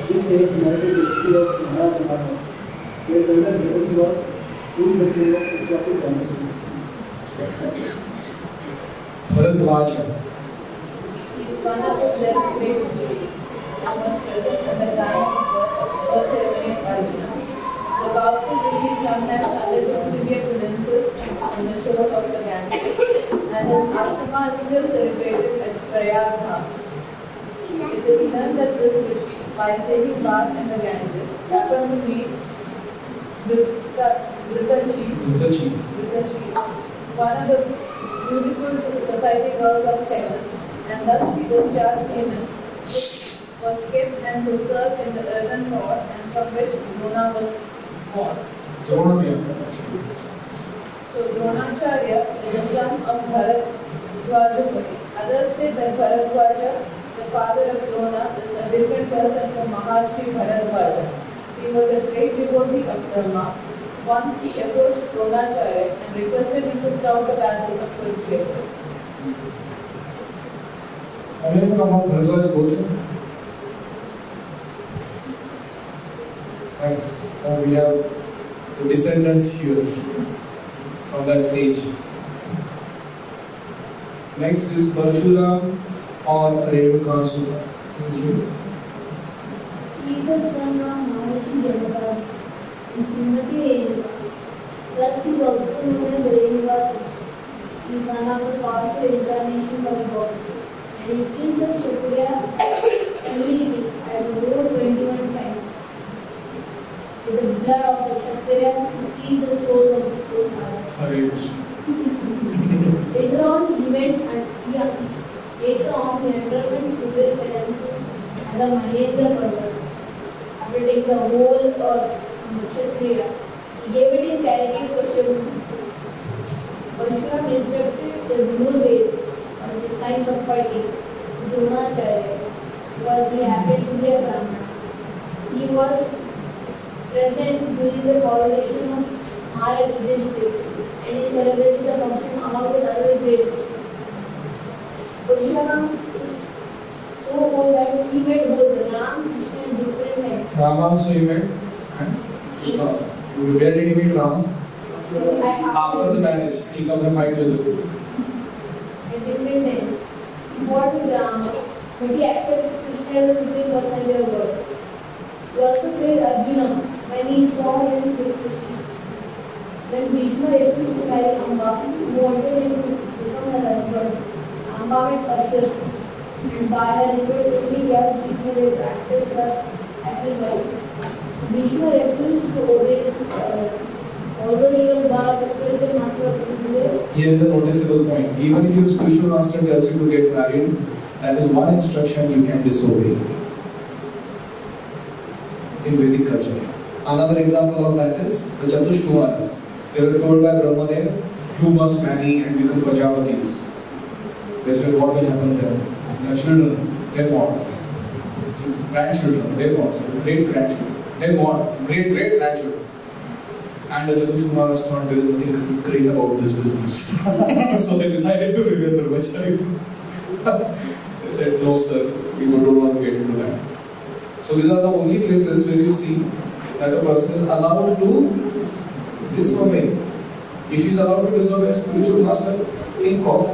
This sage narrated the history of Maharaj Maharaj. There is another legacy of who is the same of Exotic Dynasty. Bharadwaja. One of the great and was present at the time of the birth ceremony of Arjuna. The powerful rishi sometimes undertook severe penances on the shore of the Ganges, and his Ashtama is still celebrated at Prayagha. It is known that this rishi, while taking bath in the Ganges, happened to meet Vritachi, one of the beautiful society girls of heaven, and thus he discharged semen, which was kept and preserved in the earthen pot, and from which Drona was born. So Dronacharya is the son of Bharadwaja Muni. Others say that Bharadwaja, the father of Drona, is a different person from Maharshi Bharadwaja. He was a great devotee of Brahma. Once he approached Dronacharya and requested him to stop the battle of Kurukshetra. How many of you know about Bharadwaja Gautam? Nice. So we have the descendants here from that sage. Next is Parshuram or Renuka Sutta. Please read. He is the son of Maharishi Janaka and Srimati Renuka. Thus he is also known as Renuka Sutta. He is one of the powerful incarnations of God. And it is the Kshatriya community as over 21 times. With the blood of the Kshatriyas, he is the soul of the soul father. Hare Krishna. Later on, he underwent severe penances at the Mahendra Parvat. After taking the whole earth from the Kshatriya, he gave it in charity to Ashwini. Parshuram instructed the Dhanurved, or the science of fighting, to Dronacharya, because he happened to be a Brahmana. He was present during the coronation of Maharaj Yudhishthira, and he celebrated the function along with other great Rishis. Parshuram is so old that he met both Ram, Krishna and different men. Rama also he met and Krishna. Where did he meet Rama? After the marriage. He comes and fights with him. At different times. He fought with Rama, but he accepted Krishna as the supreme personality of God. He also praised Arjuna when he saw him with Krishna. When Bhishma refused to marry Amba, who wanted him to become her husband, Amba met Parshuram, and by her request only he asked Bhishma to accept her as his wife. Bhishma refused to obey his order. Although he was one of the spiritual master of Krishna, Here is a noticeable point. Even if your spiritual master tells you to get married, that is one instruction you can disobey in Vedic culture. Another example of that is the Chatushkumaras. They were told by Brahmadev, you must marry and become Prajapatis. They said, what will happen then? Their children, then what? Grandchildren, then what? Great grandchildren, then what? Great great grandchildren. And the Chatushkumaras thought there is nothing great about this business. So they decided to remain brahmacharis. They said, no sir, we don't want to get into that. So these are the only places where you see that a person is allowed to disobey. If he is allowed to disobey a spiritual master, think of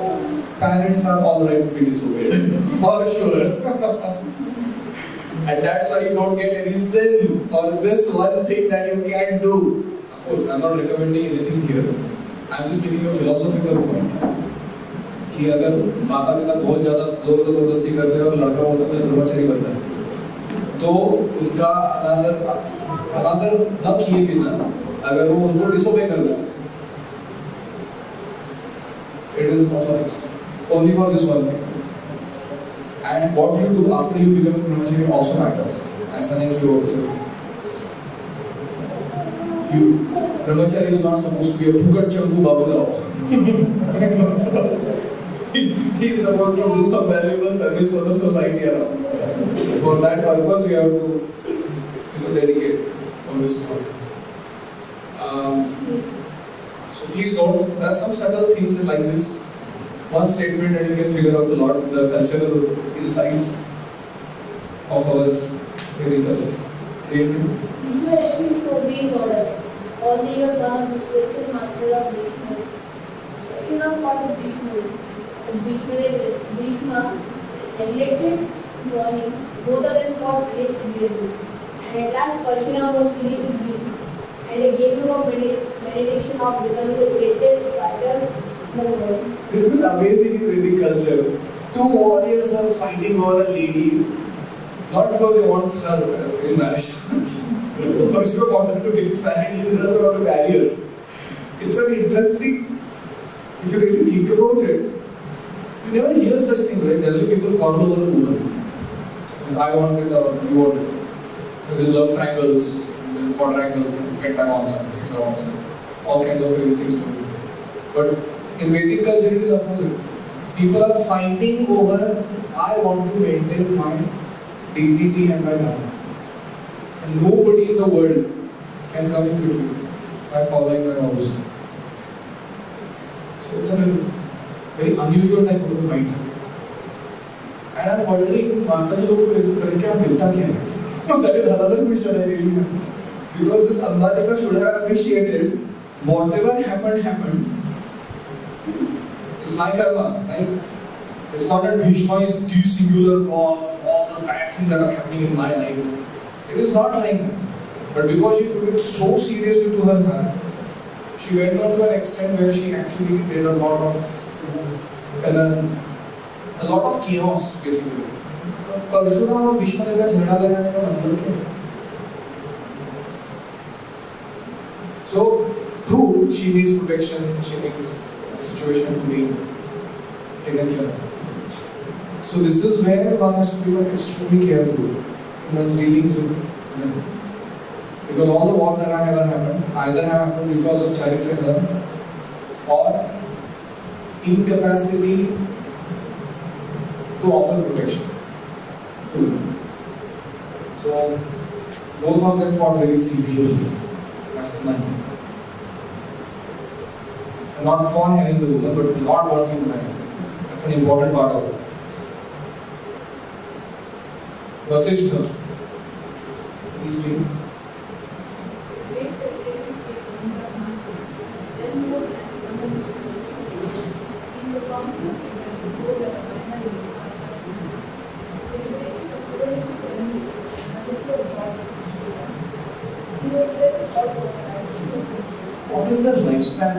parents are alright to be disobeyed. For sure. And that's why you don't get any sin or this one thing that you can do. Of course, I'm not recommending anything here. I'm just making a philosophical point. कि अगर माता पिता बहुत ज़्यादा जोर जबरदस्ती करते हैं और लड़का बोलता है मुझे ब्रह्मचारी बनना है, तो उनका अनादर न किए बिना अगर वो उनको डिसोबे कर दें, it is authorized only for this one thing. And what you do after you become a brahmachari also matters. ऐसा नहीं कि वो brahmachari is not supposed to be a Phukat Chambu Baburao. He is supposed to do some valuable service for the society around. For that purpose, we have to dedicate all this cause. So please note, there are some subtle things like this. One statement and you can figure out the cultural insights of our Vedic culture. Vishnu actually to obey his order. All the years one of the spiritual master of Vishnu. Krishna fought with Vishnu. Bhishma neglected his warning. Both of them fought very severely. And at last Krishna was finished with Vishnu. And they gave him a meditation of becoming the greatest fighters in the world. This is amazing in Vedic culture. Two warriors are fighting over a lady, not because they want her in marriage. Pershua wanted to get married, he doesn't want to marry her. It's an interesting, if you really think about it, you never hear such things, right? Generally people quarrel over a woman. I want it or you want it. There love triangles, quadrangles, pentagons, hexagons, all kinds of crazy things. But in Vedic culture it is opposite. People are fighting over, I want to maintain my dignity and my dharma. And nobody in the world can come in between by following my laws. So it's a very unusual type of a fight. And I'm wondering, Mataji लोग को ऐसे करके आप मिलता क्या है? That is another question I really have. Because this Ambalika should have appreciated whatever happened. It's my karma, right? It's not that Bhishma is the singular cause of all the bad things that are happening in my life. It is not like that. But because she took it so seriously to her heart, she went on to an extent where she actually did a lot of chaos, basically. Parshuram और भीष्म का झगड़ा लगाने का मतलब क्या है? So, true, she needs protection, she needs a situation to be taken care of. So this is where one has to become extremely careful in one's dealings with them. Because all the wars that have ever happened, either have happened because of charitra dharma or incapacity to offer protection. So both of them fought very severely. That's the mind. Not for having the woman, but not wanting to marry. That's an important part of it. Vasishtha. Please read. What is the lifespan?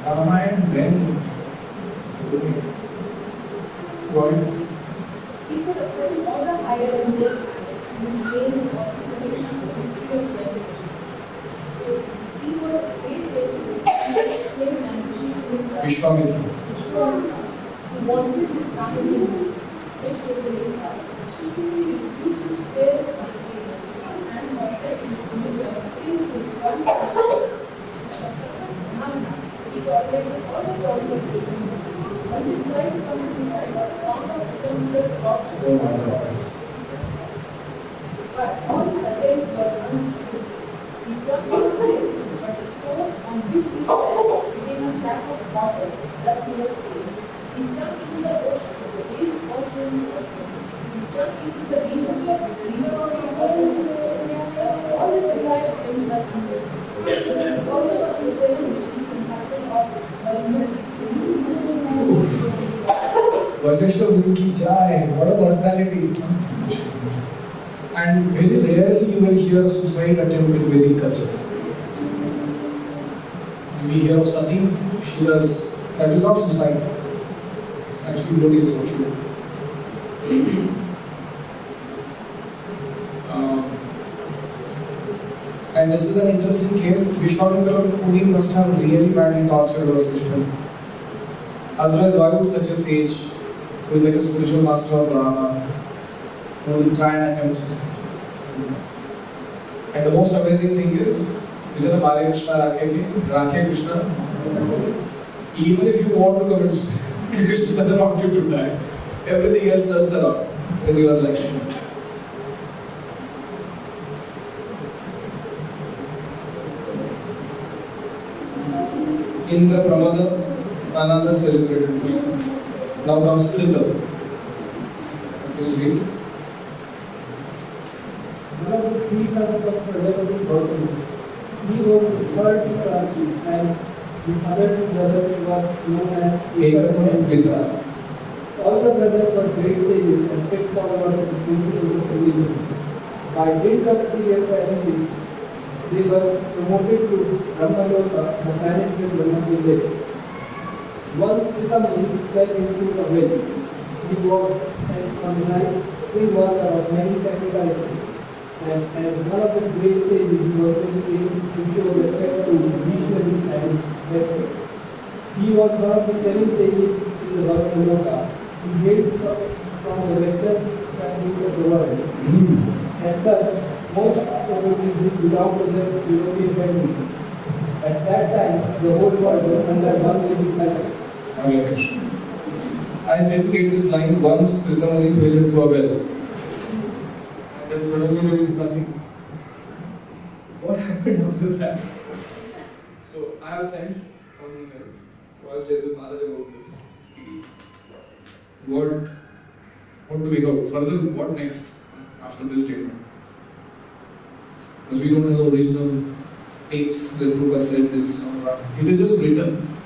Ramayana when? Go ahead. People approach all the higher and lower planets and his brain is also connected to the history of revelation. He was a great legend and explained ambitions in the Vishwamitra. He wanted his family, which was the main part. He refused to spare his country and contest his leader in his one he tolerated all the gods of Krishna. Once he tried to commit suicide, found out from the rock. Oh my God. But all his attempts were unsuccessful. He jumped into the grave, but the stones on which he fell became a stack of water. Thus he was saved. He jumped into the ocean, but the waves washed him in the ocean. He jumped into the river, but the river also washed him in the ocean. Thus all his suicide attempts were unsuccessful. He also got the 7 deceased and husband of Vasishtha Guru ki jai, what a personality. And very rarely you will hear a suicide attempt in Vedic culture. We hear of Sati, she does, that is not suicide. It's actually bloody is what she did. And this is an interesting case. Vishwamitra Muni must have really badly tortured Vasishtha. Otherwise, why would such a sage, who is like a spiritual master of Rama, who will try and attempt suicide? And the most amazing thing is, Vijay Mare Krishna Rakhe Krishna. Even if you want to commit suicide, Krishna doesn't want you to die. Everything else turns around. with your life. Indra Pramada, another celebrated Krishna. Now comes Krita. Please read. One of the three sons of Prajapati Gautama. He was the third Sarki, and his other two brothers were known as Ekata and Dvita. All the brothers were great sages and strict followers of the principles of religion. By dint of serial analysis, they were promoted to Brahmaloka, the planet where Brahma lives. Once Pitamani fell into a well. He walked on the night full water of many sacrifices. And as one of the great sages, he was able to show respect to Vishnu and Vector. He was one of the 7 sages in the Brahmaloka. He hailed from the western countries of the world. As such, most probably he belonged to the European countries. At that time, the whole world was under one living culture. Hare Krishna. I didn't get this line once. Pritamani fell into a well. And then suddenly there is nothing. What happened after that? So I have sent one email to ask Jaidev Maharaj about this. What do we go? Further, what next after this statement? Because we don't have original tapes that Prabhupada said this. It is just written.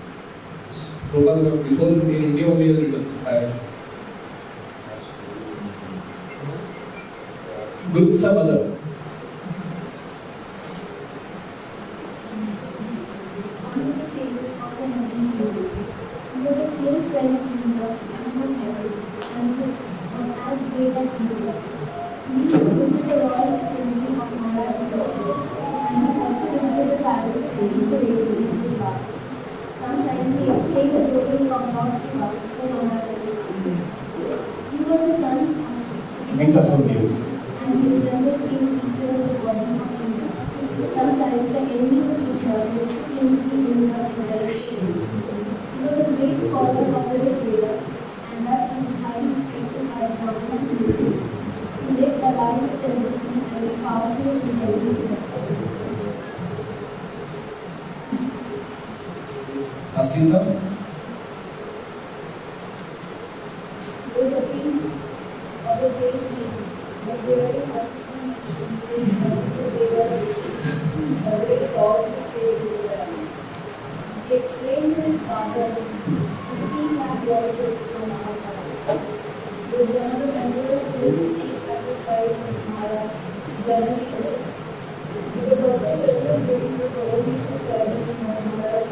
Prabhupada before in India only has written. Guru Sabada. Sometimes he explained the glories of Lord Shiva to Mother. He was the son of and he resembled king features of the body of Indra. Sometimes the enemies of Krishna were in Indra in their extreme. He was a great scholar of the Veda, and thus he was highly respected by the Brahmana community. He lived a life of celibacy and was powerful in intelligence. Asita. There was a king of the same king, but they were in Asita they were a great god who saved the world. He explained to his father 15 lakh verses from Mahabharata. He was one of the members of the chief sacrifice of Maharaj, generally present. He was also present during the coronation ceremony of Maharaj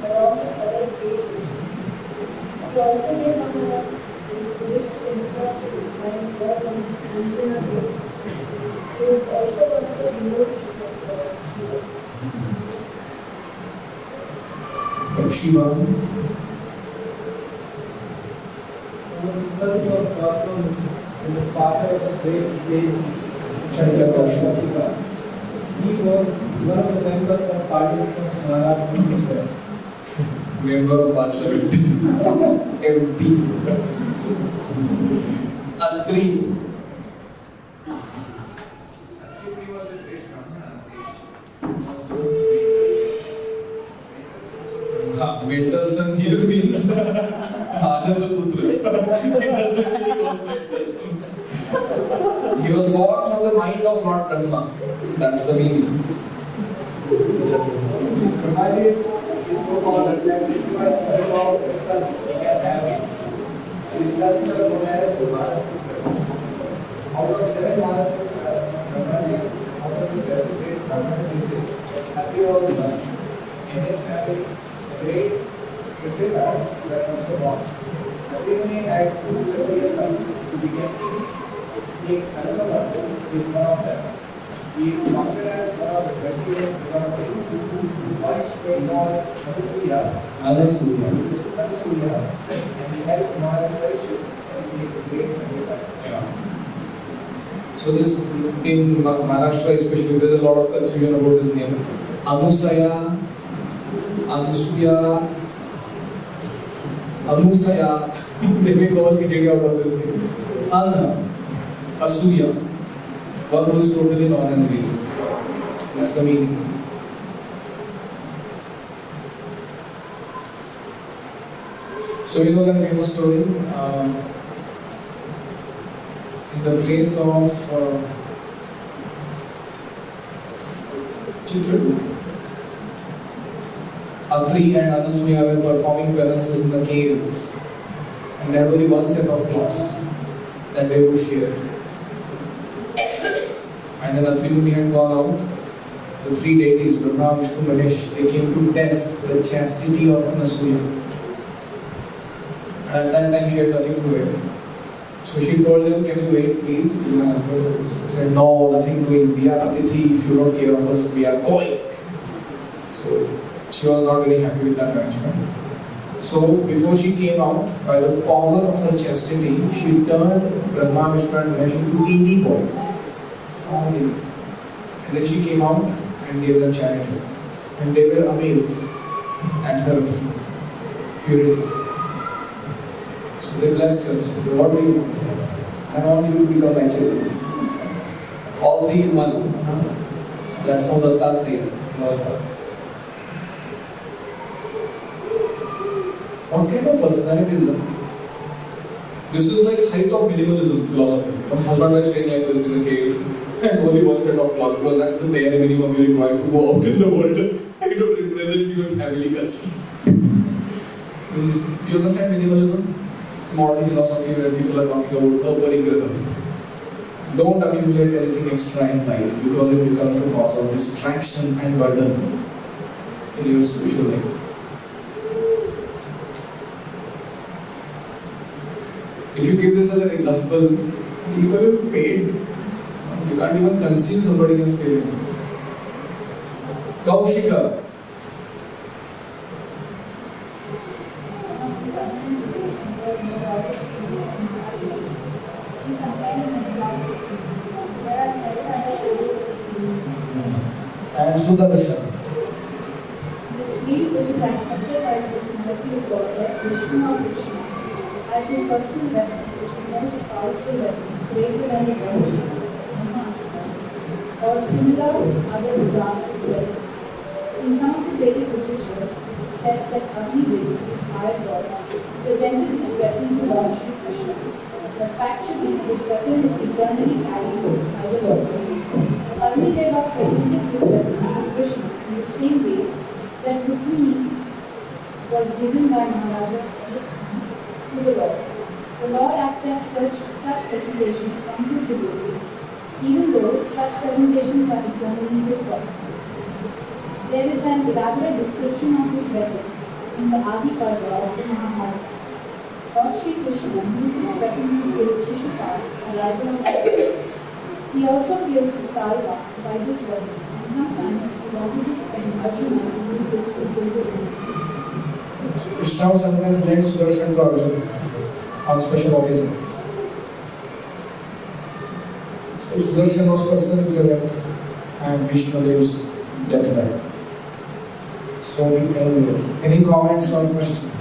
along with other great wishes. He also gave Maharaj wish to instruct his mind God on Anjana Devi. He was also one of the devotees of Shiva. Shiva. One of the sons of Gautama and the father of the great sage Chandra. He was one of the members of Parliament of Maharashtra. Member of Parliament. MP. Atri. Mental son here means Anasaputra. It doesn't mean he was mental. He was born from the mind of Lord Brahma. That's the meaning. Brahma is so called exemplified about the sun he can have. His sons are known as Manasutras. Out of 7 Manasutras, Brahma, out of the 7 great Brahmanas, Happy was one. In his family, great Prithviras were also born. Happy had 2 several sons who became kings. King Anupama is one of them. He is counted as one of the 28 Brahmanas. His wife's name was Anasuya, and he helped Maharaj in his great sacrifice. So this in Maharashtra especially, there is a lot of confusion about this name. Anusaya, Anasuya. Anusaya, they make all khichdi out of this name. Anha, Asuya, one who is totally non-envious. That's the meaning. So you know that famous story, in the place of Chitrakoot, Atri and Anasuya were performing penances in the cave, and they had only one set of cloth that they would share. And when Atri Muni had gone out, the three deities, Brahma, Vishnu, Mahesh, they came to test the chastity of Anasuya. And at that time she had nothing to wear. So she told them, can you wait please till my husband goes? He said, no, nothing doing. We are Atithi, if you don't care of us, we are going. So she was not very happy with that arrangement. So before she came out, by the power of her chastity, she turned Brahma, Vishnu and Mahesh into teeny boys. Small babies. And then she came out and gave them charity. And they were amazed at her purity. So they blessed her. She said, what do you want? I want you to become my children. All three in one. So that's how the Dattatreya was born. What kind of personality is that? This is like height of minimalism philosophy. One husband was staying like this in a cave and only one set of cloth because that's the bare minimum you require to go out in the world and to represent your family culture. You understand minimalism? It's a modern philosophy where people are talking about aparigraha. Don't accumulate anything extra in life because it becomes a cause of distraction and burden in your spiritual life. If you give this as an example, people will paint. You can't even conceive somebody can stay in this. Kaushika. And Sudarshan. The spirit which is accepted by the personality of Godhead, Vishnu or Krishna, as his personal weapon, which is the most powerful weapon, greater than the traditions of Brahmastas, or similar other disastrous weapons. In some of the Vedic literatures, it is said that Agni-Dev, the fire god, presented this weapon to Lord Shri Krishna. But factually, this weapon is eternally carried by the Lord. Agni-Deva presented this weapon to Krishna in the same way that Rukmini was given by Maharaja to the Lord. The Lord accepts such presentations from his devotees, even though such presentations are eternally his property. There is an elaborate description of this weapon in the Adi Parva of the Mahabharata. Lord Shri Krishna used this weapon to kill Shishupal, a rival of Krishna. He also killed Salva by this weapon, and sometimes he wanted to spend Arjuna to use it to kill his enemies. So Krishna would sometimes lend Sudarshan to Arjuna on special occasions. So Sudarshan was personally present and Vishnu Dev's deathbed. So we end there. Any comments or questions?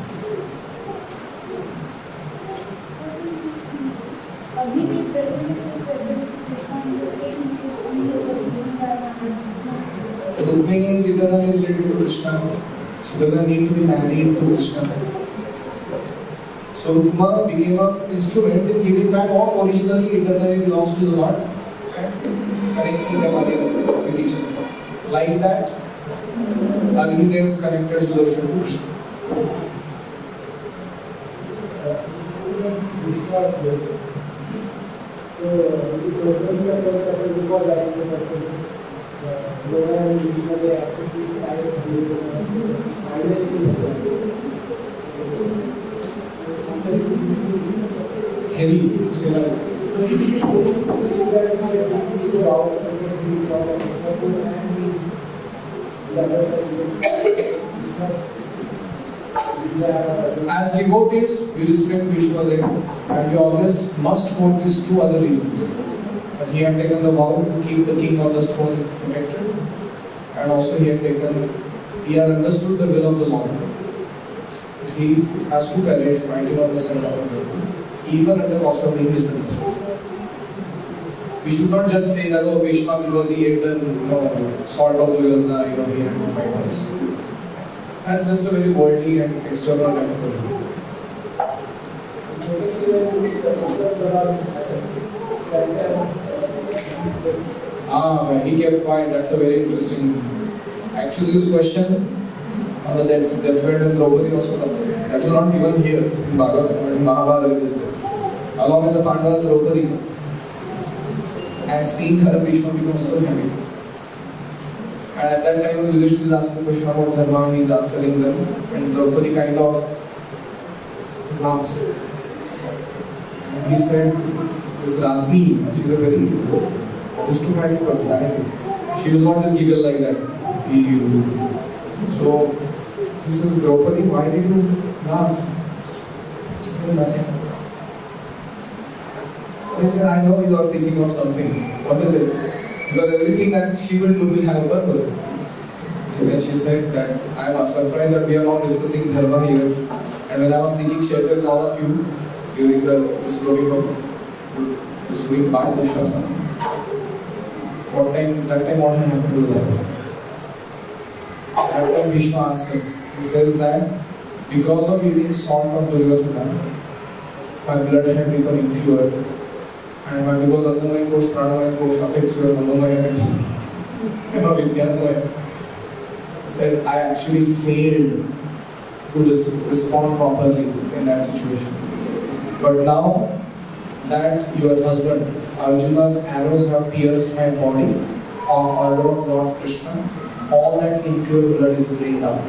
Agni-Dev presented this weapon to Krishna in the same way only was given by Maharaja. Rukmini is eternally related to Krishna. She doesn't need to be married to Krishna. So Rukma became an instrument in giving back what originally eternally belongs to the Lord and connecting them again with each other. Like that, Agni-Dev connected Sudarshan to Krishna. So, because that is the purpose. Yoga and Vishnu, they accept the side of the Heavy, say like. As devotees, we respect Vishnu Dev and we always must quote these two other reasons. That he had taken the vow to keep the king on the throne protected, and also he has understood the will of the Lord. It he has to perish fighting on the side of Draupadi, even at the cost of being misunderstood. We should not just say that, oh, Bhishma, because he ate the salt of Duryodhana, he had to fight also. That's just a very worldly and external kind of person. He kept quiet. That's a very interesting. Actually, this question on the deathbed and Draupadi also comes. That was not given here in Bhagavatam, but in Mahabharata it is there. Along with the Pandavas, Draupadi comes. And seeing her, Bhishma becomes so heavy. And at that time, Yudhishthira is asking a question about dharma, he is answering them, and Draupadi kind of laughs. And he said, this Ragni, she is a very aristocratic personality. She will not just giggle like that. So, he says, Draupadi, why did you laugh? She said, nothing. He said, I know you are thinking of something. What is it? Because everything that she will do will have a purpose. And then she said that I am surprised that we are not discussing dharma here. And when I was seeking shelter in all of you during the story by Dushasana, that time what had happened to dharma? That time Bhishma answers. He says that because of eating salt of Duryodhana, my blood had become impure. And because Annamaya Kosh, Pranamaya Kosh affects your Manomaya and Vijnanamaya, said I actually failed to respond properly in that situation. But now that your husband Arjuna's arrows have pierced my body on order of Lord Krishna, all that impure blood is drained out,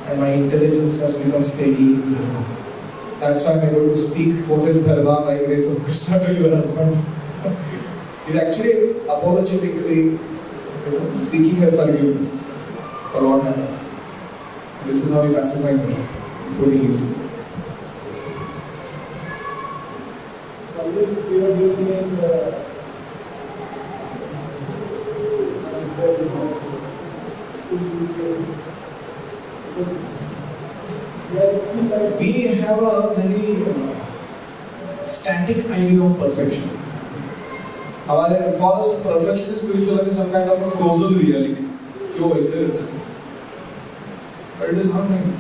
and my intelligence has become steady in dharma. That's why I'm able to speak what is dharma by grace of Krishna to your husband. He's actually apologetically seeking her forgiveness for what happened. This is how he pacifies her before he leaves. We have a very static idea of perfection. For us, perfection is spiritual some kind of a frozen reality. But it is not like that.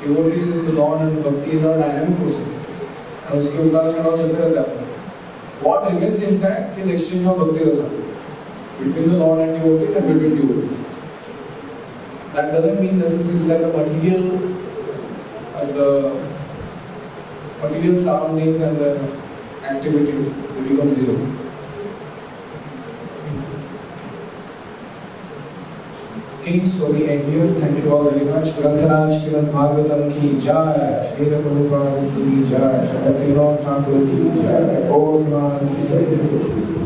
Devotees in the Lord and Bhakti is a dynamic process. And what remains intact is exchange of Bhakti Rasa between the Lord and devotees and between devotees. That doesn't mean necessarily that the material surroundings and the activities they become zero. Okay, so we end here. Thank you all very much. Grantharaj Srimad Bhagavatam ki jai, Srila Prabhupada ki jai, Shri Thakur ki jai, Om Namo Buddhaya.